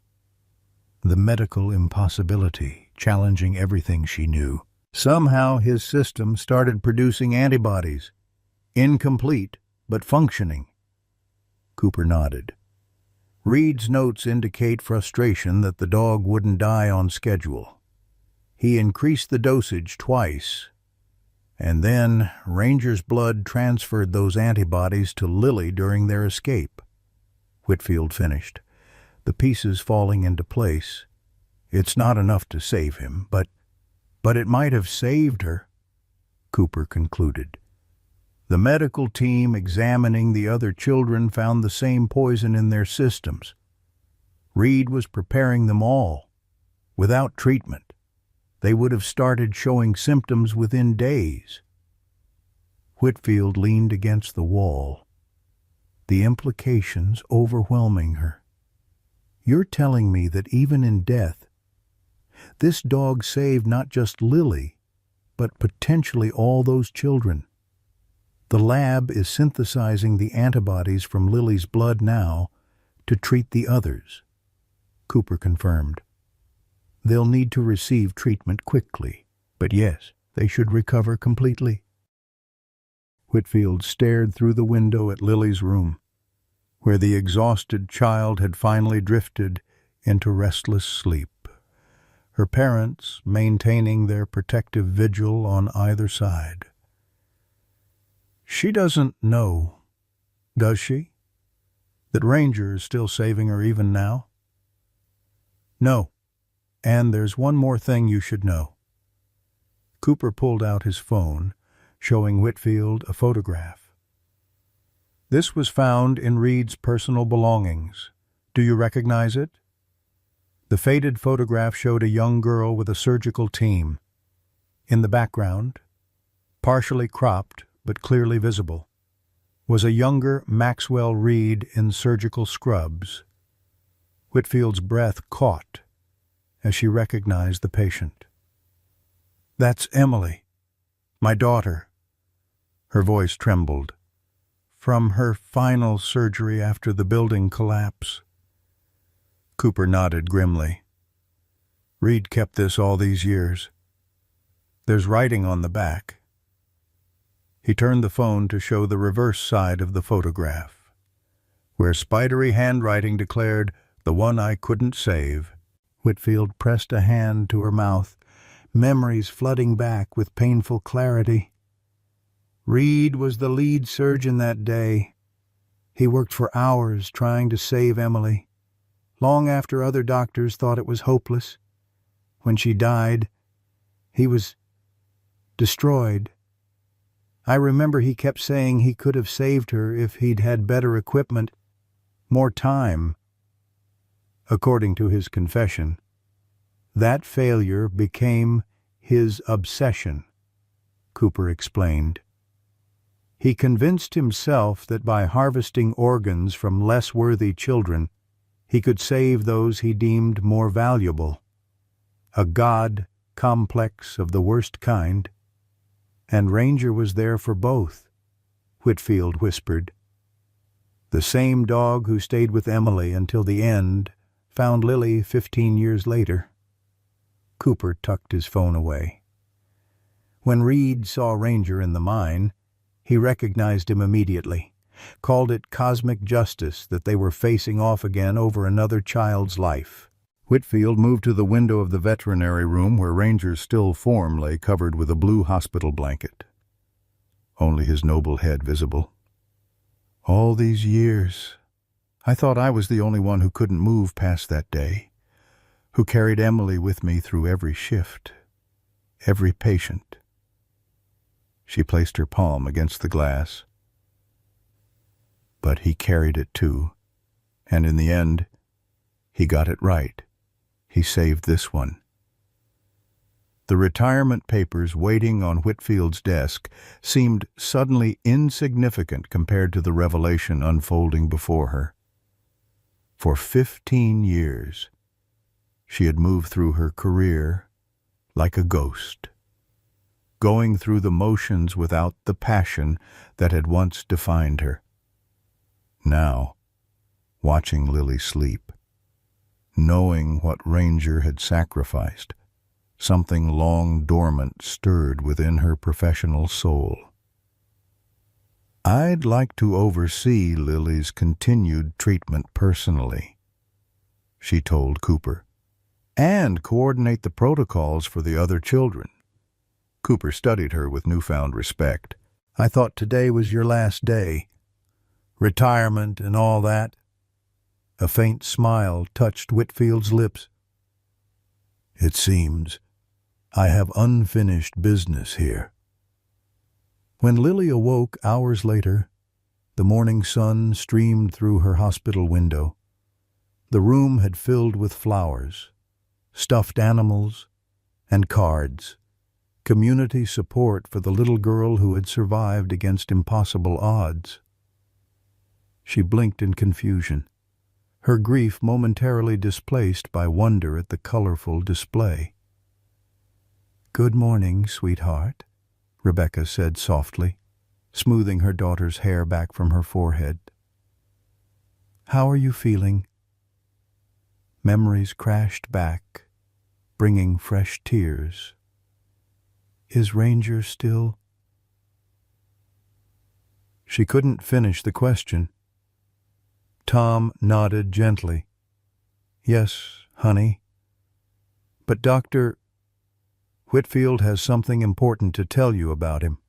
The medical impossibility challenging everything she knew. Somehow his system started producing antibodies. Incomplete, but functioning. Cooper nodded. Reed's notes indicate frustration that the dog wouldn't die on schedule. He increased the dosage twice, and then Ranger's blood transferred those antibodies to Lily during their escape. Whitfield finished, the pieces falling into place. "It's not enough to save him, but it might have saved her," Cooper concluded. The medical team examining the other children found the same poison in their systems. Reed was preparing them all. Without treatment, they would have started showing symptoms within days. Whitfield leaned against the wall, the implications overwhelming her. You're telling me that even in death, this dog saved not just Lily, but potentially all those children. The lab is synthesizing the antibodies from Lily's blood now to treat the others, Cooper confirmed. They'll need to receive treatment quickly, but yes, they should recover completely. Whitfield stared through the window at Lily's room, where the exhausted child had finally drifted into restless sleep, her parents maintaining their protective vigil on either side. She doesn't know, does she, that Ranger is still saving her even now? No, and there's one more thing you should know. Cooper pulled out his phone, showing Whitfield a photograph. This was found in Reed's personal belongings. Do you recognize it? The faded photograph showed a young girl with a surgical team. In the background, partially cropped but clearly visible, was a younger Maxwell Reed in surgical scrubs. Whitfield's breath caught as she recognized the patient. That's Emily, my daughter. Her voice trembled. From her final surgery after the building collapse. Cooper nodded grimly. Reed kept this all these years. There's writing on the back. He turned the phone to show the reverse side of the photograph, where spidery handwriting declared, "The one I couldn't save." Whitfield pressed a hand to her mouth, memories flooding back with painful clarity. Reed was the lead surgeon that day. He worked for hours trying to save Emily, long after other doctors thought it was hopeless. When she died, he was destroyed. I remember he kept saying he could have saved her if he'd had better equipment, more time. According to his confession, that failure became his obsession, Cooper explained. He convinced himself that by harvesting organs from less worthy children, he could save those he deemed more valuable. A God complex of the worst kind. And Ranger was there for both, Whitfield whispered. The same dog who stayed with Emily until the end found Lily 15 years later. Cooper tucked his phone away. When Reed saw Ranger in the mine, he recognized him immediately, called it cosmic justice that they were facing off again over another child's life. Whitfield moved to the window of the veterinary room where Ranger's still form lay covered with a blue hospital blanket. Only his noble head visible. All these years, I thought I was the only one who couldn't move past that day, who carried Emily with me through every shift, every patient. She placed her palm against the glass. But he carried it too, and in the end, he got it right. He saved this one. The retirement papers waiting on Whitfield's desk seemed suddenly insignificant compared to the revelation unfolding before her. For 15 years, she had moved through her career like a ghost, going through the motions without the passion that had once defined her. Now, watching Lily sleep, knowing what Ranger had sacrificed, something long dormant stirred within her professional soul. I'd like to oversee Lily's continued treatment personally, she told Cooper, and coordinate the protocols for the other children. Cooper studied her with newfound respect. I thought today was your last day. Retirement and all that. A faint smile touched Whitfield's lips. It seems I have unfinished business here. When Lily awoke hours later, the morning sun streamed through her hospital window. The room had filled with flowers, stuffed animals, and cards, community support for the little girl who had survived against impossible odds. She blinked in confusion, her grief momentarily displaced by wonder at the colorful display. "Good morning, sweetheart," Rebecca said softly, smoothing her daughter's hair back from her forehead. "How are you feeling?" Memories crashed back, bringing fresh tears. "Is Ranger still?" She couldn't finish the question. Tom nodded gently. "Yes, honey. But Dr. Whitfield has something important to tell you about him."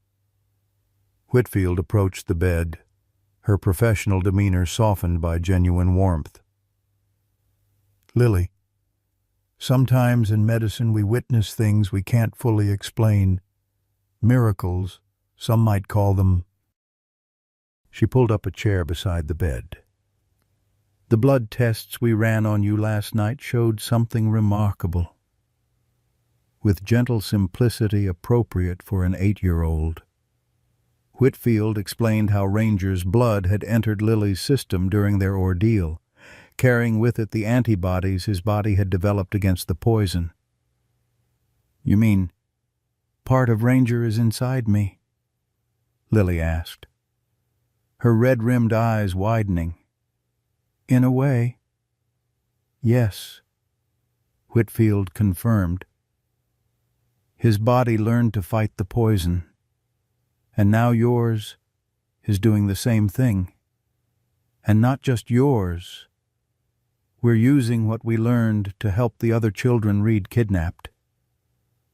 Whitfield approached the bed, her professional demeanor softened by genuine warmth. "Lily, sometimes in medicine we witness things we can't fully explain. Miracles, some might call them." She pulled up a chair beside the bed. "The blood tests we ran on you last night showed something remarkable." With gentle simplicity appropriate for an 8-year-old, Whitfield explained how Ranger's blood had entered Lily's system during their ordeal, carrying with it the antibodies his body had developed against the poison. "You mean part of Ranger is inside me?" Lily asked, her red-rimmed eyes widening. "In a way." "Yes," Whitfield confirmed. "His body learned to fight the poison, and now yours is doing the same thing. And not just yours. We're using what we learned to help the other children Reed kidnapped."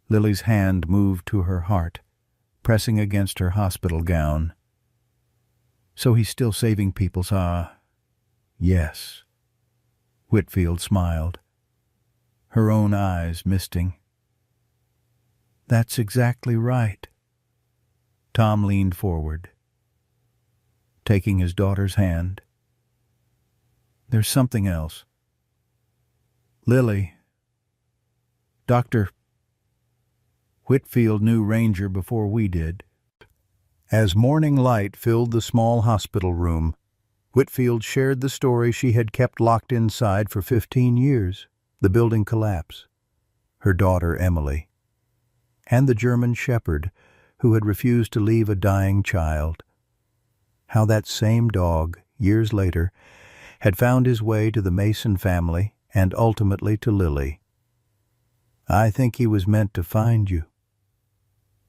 Lily's hand moved to her heart, pressing against her hospital gown. "So he's still saving people's Yes." Whitfield smiled, her own eyes misting. "That's exactly right." Tom leaned forward, taking his daughter's hand. "There's something else. Lily, Dr. Whitfield knew Ranger before we did." As morning light filled the small hospital room, Whitfield shared the story she had kept locked inside for 15 years, the building collapse, her daughter Emily, and the German shepherd who had refused to leave a dying child. How that same dog, years later, had found his way to the Mason family and ultimately to Lily. "I think he was meant to find you,"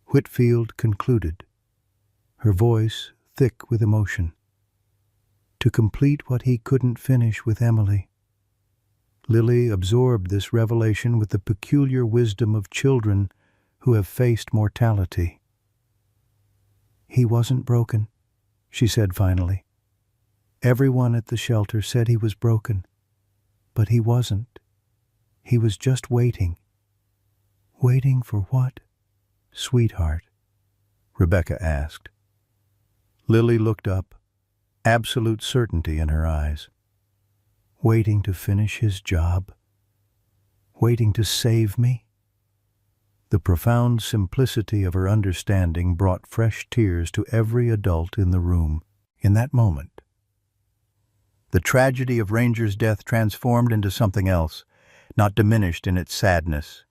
Whitfield concluded, her voice thick with emotion. "To complete what he couldn't finish with Emily." Lily absorbed this revelation with the peculiar wisdom of children who have faced mortality. "He wasn't broken," she said finally. "Everyone at the shelter said he was broken, but he wasn't. He was just waiting." "Waiting for what, sweetheart?" Rebecca asked. Lily looked up, absolute certainty in her eyes. "Waiting to finish his job? Waiting to save me?" The profound simplicity of her understanding brought fresh tears to every adult in the room. In that moment, the tragedy of Ranger's death transformed into something else, not diminished in its sadness,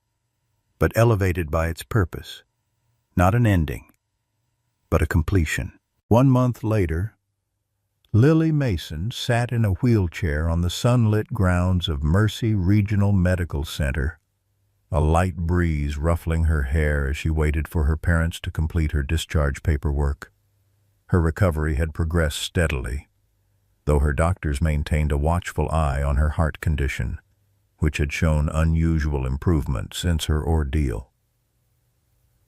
but elevated by its purpose. Not an ending, but a completion. 1 month later, Lily Mason sat in a wheelchair on the sunlit grounds of Mercy Regional Medical Center, a light breeze ruffling her hair as she waited for her parents to complete her discharge paperwork. Her recovery had progressed steadily, though her doctors maintained a watchful eye on her heart condition, which had shown unusual improvement since her ordeal.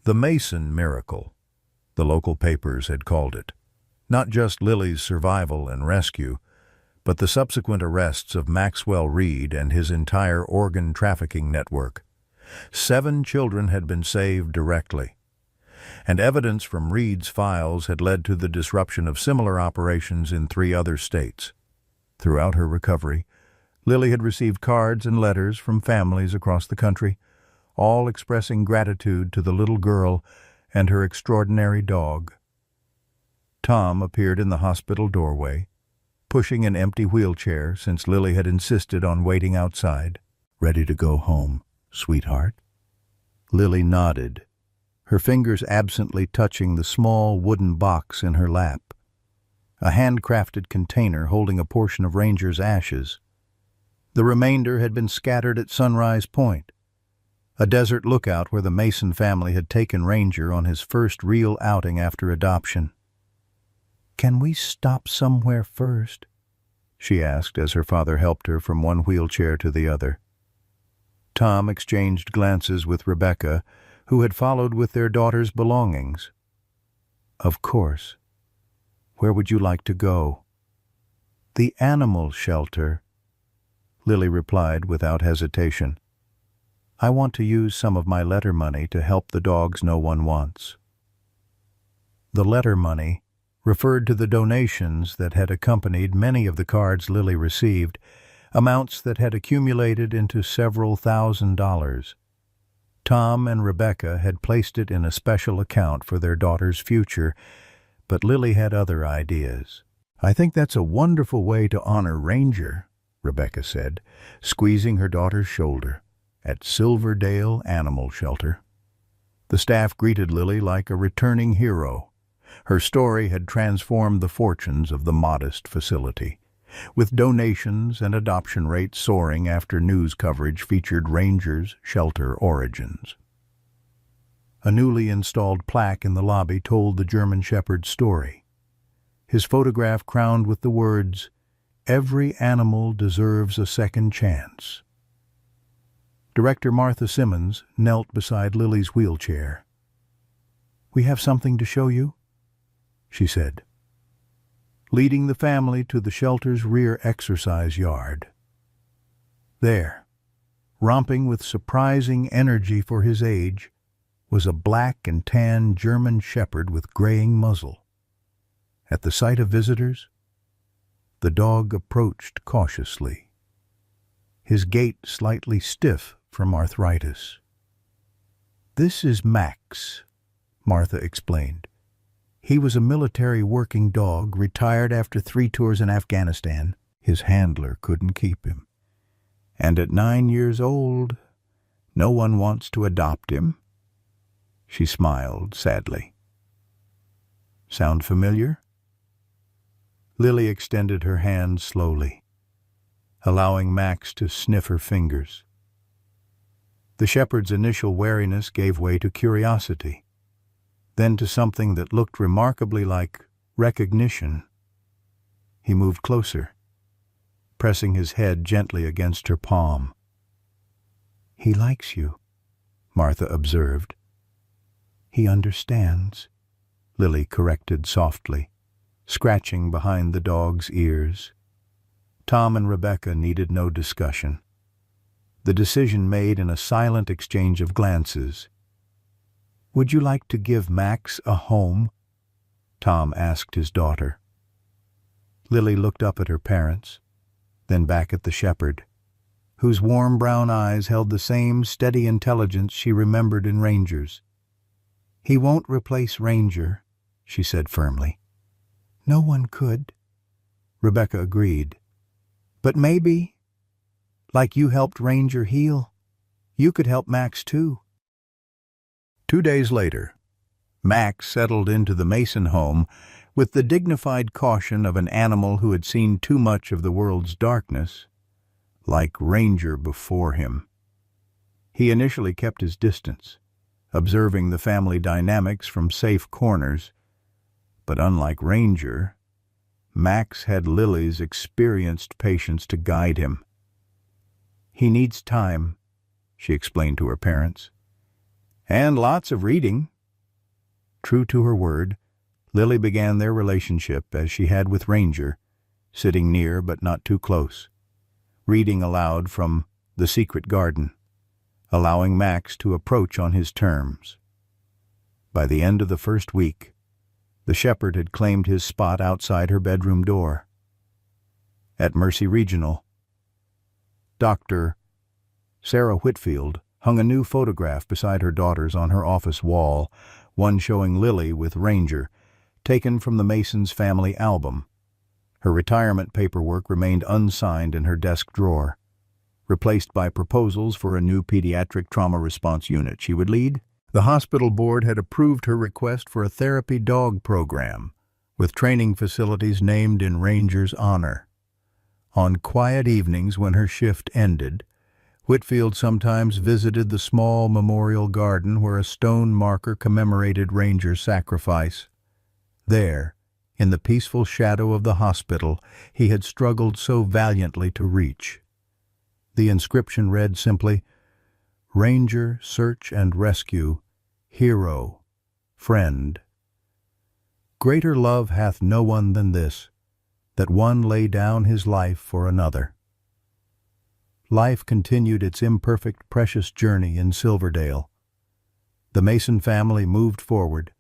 The Mason Miracle, the local papers had called it. Not just Lily's survival and rescue, but the subsequent arrests of Maxwell Reed and his entire organ trafficking network. 7 children had been saved directly. and evidence from Reed's files had led to the disruption of similar operations in 3 other states. Throughout her recovery, Lily had received cards and letters from families across the country, all expressing gratitude to the little girl and her extraordinary dog. Tom appeared in the hospital doorway, pushing an empty wheelchair since Lily had insisted on waiting outside. "Ready to go home, sweetheart?" Lily nodded, her fingers absently touching the small wooden box in her lap, a handcrafted container holding a portion of Ranger's ashes. The remainder had been scattered at Sunrise Point, a desert lookout where the Mason family had taken Ranger on his first real outing after adoption. "Can we stop somewhere first?" she asked as her father helped her from one wheelchair to the other. Tom exchanged glances with Rebecca, who had followed with their daughter's belongings. "Of course. Where would you like to go?" "The animal shelter," Lily replied without hesitation. "I want to use some of my letter money to help the dogs no one wants." The letter money referred to the donations that had accompanied many of the cards Lily received, amounts that had accumulated into several $1,000s. Tom and Rebecca had placed it in a special account for their daughter's future, but Lily had other ideas. "I think that's a wonderful way to honor Ranger," Rebecca said, squeezing her daughter's shoulder, "at Silverdale Animal Shelter." The staff greeted Lily like a returning hero. Her story had transformed the fortunes of the modest facility, with donations and adoption rates soaring after news coverage featured Ranger's shelter origins. A newly installed plaque in the lobby told the German Shepherd's story, his photograph crowned with the words, "Every animal deserves a second chance." Director Martha Simmons knelt beside Lily's wheelchair. "We have something to show you," she said, leading the family to the shelter's rear exercise yard. There, romping with surprising energy for his age, was a black and tan German shepherd with graying muzzle. At the sight of visitors, the dog approached cautiously, his gait slightly stiff from arthritis. "This is Max," Martha explained. "He was a military working dog, retired after 3 tours in Afghanistan. His handler couldn't keep him. And at 9 years old, no one wants to adopt him." She smiled sadly. "Sound familiar?" Lily extended her hand slowly, allowing Max to sniff her fingers. The shepherd's initial wariness gave way to curiosity, then to something that looked remarkably like recognition. He moved closer, pressing his head gently against her palm. "He likes you," Martha observed. "He understands," Lily corrected softly, scratching behind the dog's ears. Tom and Rebecca needed no discussion. The decision made in a silent exchange of glances. "Would you like to give Max a home?" Tom asked his daughter. Lily looked up at her parents, then back at the shepherd, whose warm brown eyes held the same steady intelligence she remembered in Ranger's. "He won't replace Ranger," she said firmly. "No one could," Rebecca agreed. "But maybe, like you helped Ranger heal, you could help Max too." 2 days later, Max settled into the Mason home with the dignified caution of an animal who had seen too much of the world's darkness, like Ranger before him. He initially kept his distance, observing the family dynamics from safe corners, but unlike Ranger, Max had Lily's experienced patience to guide him. "He needs time," she explained to her parents. "And lots of reading." True to her word, Lily began their relationship as she had with Ranger, sitting near but not too close, reading aloud from The Secret Garden, allowing Max to approach on his terms. By the end of the first week, the shepherd had claimed his spot outside her bedroom door. At Mercy Regional, Dr. Sarah Whitfield hung a new photograph beside her daughter's on her office wall, one showing Lily with Ranger, taken from the Masons' family album. Her retirement paperwork remained unsigned in her desk drawer, replaced by proposals for a new pediatric trauma response unit she would lead. The hospital board had approved her request for a therapy dog program, with training facilities named in Ranger's honor. On quiet evenings when her shift ended, Whitfield sometimes visited the small memorial garden where a stone marker commemorated Ranger's sacrifice. There, in the peaceful shadow of the hospital he had struggled so valiantly to reach. The inscription read simply, "Ranger Search and Rescue, Hero, Friend. Greater love hath no one than this, that one lay down his life for another." Life continued its imperfect, precious journey in Silverdale. The Mason family moved forward,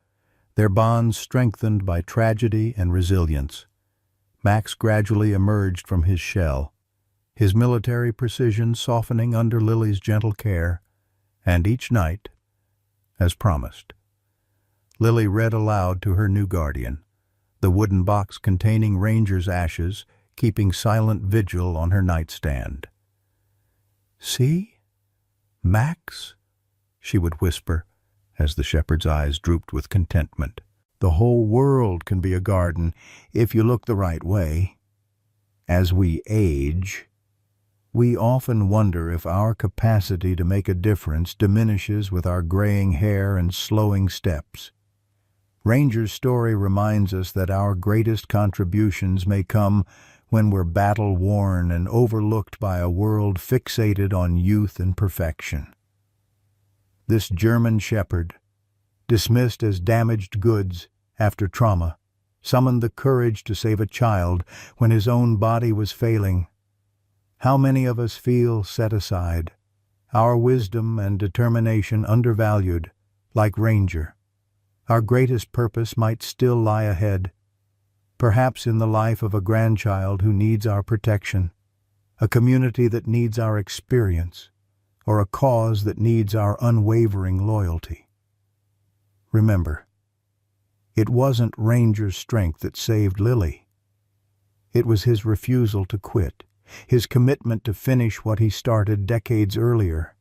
their bonds strengthened by tragedy and resilience. Max gradually emerged from his shell, his military precision softening under Lily's gentle care, and each night, as promised, Lily read aloud to her new guardian, the wooden box containing Ranger's ashes keeping silent vigil on her nightstand. "See, Max," she would whisper, as the shepherd's eyes drooped with contentment. "The whole world can be a garden if you look the right way. As we age, we often wonder if our capacity to make a difference diminishes with our graying hair and slowing steps. Ranger's story reminds us that our greatest contributions may come when we're battle-worn and overlooked by a world fixated on youth and perfection. This German shepherd, dismissed as damaged goods after trauma, summoned the courage to save a child when his own body was failing. How many of us feel set aside, our wisdom and determination undervalued, like Ranger? Our greatest purpose might still lie ahead, perhaps in the life of a grandchild who needs our protection, a community that needs our experience, or a cause that needs our unwavering loyalty. Remember, it wasn't Ranger's strength that saved Lily. It was his refusal to quit, his commitment to finish what he started decades earlier.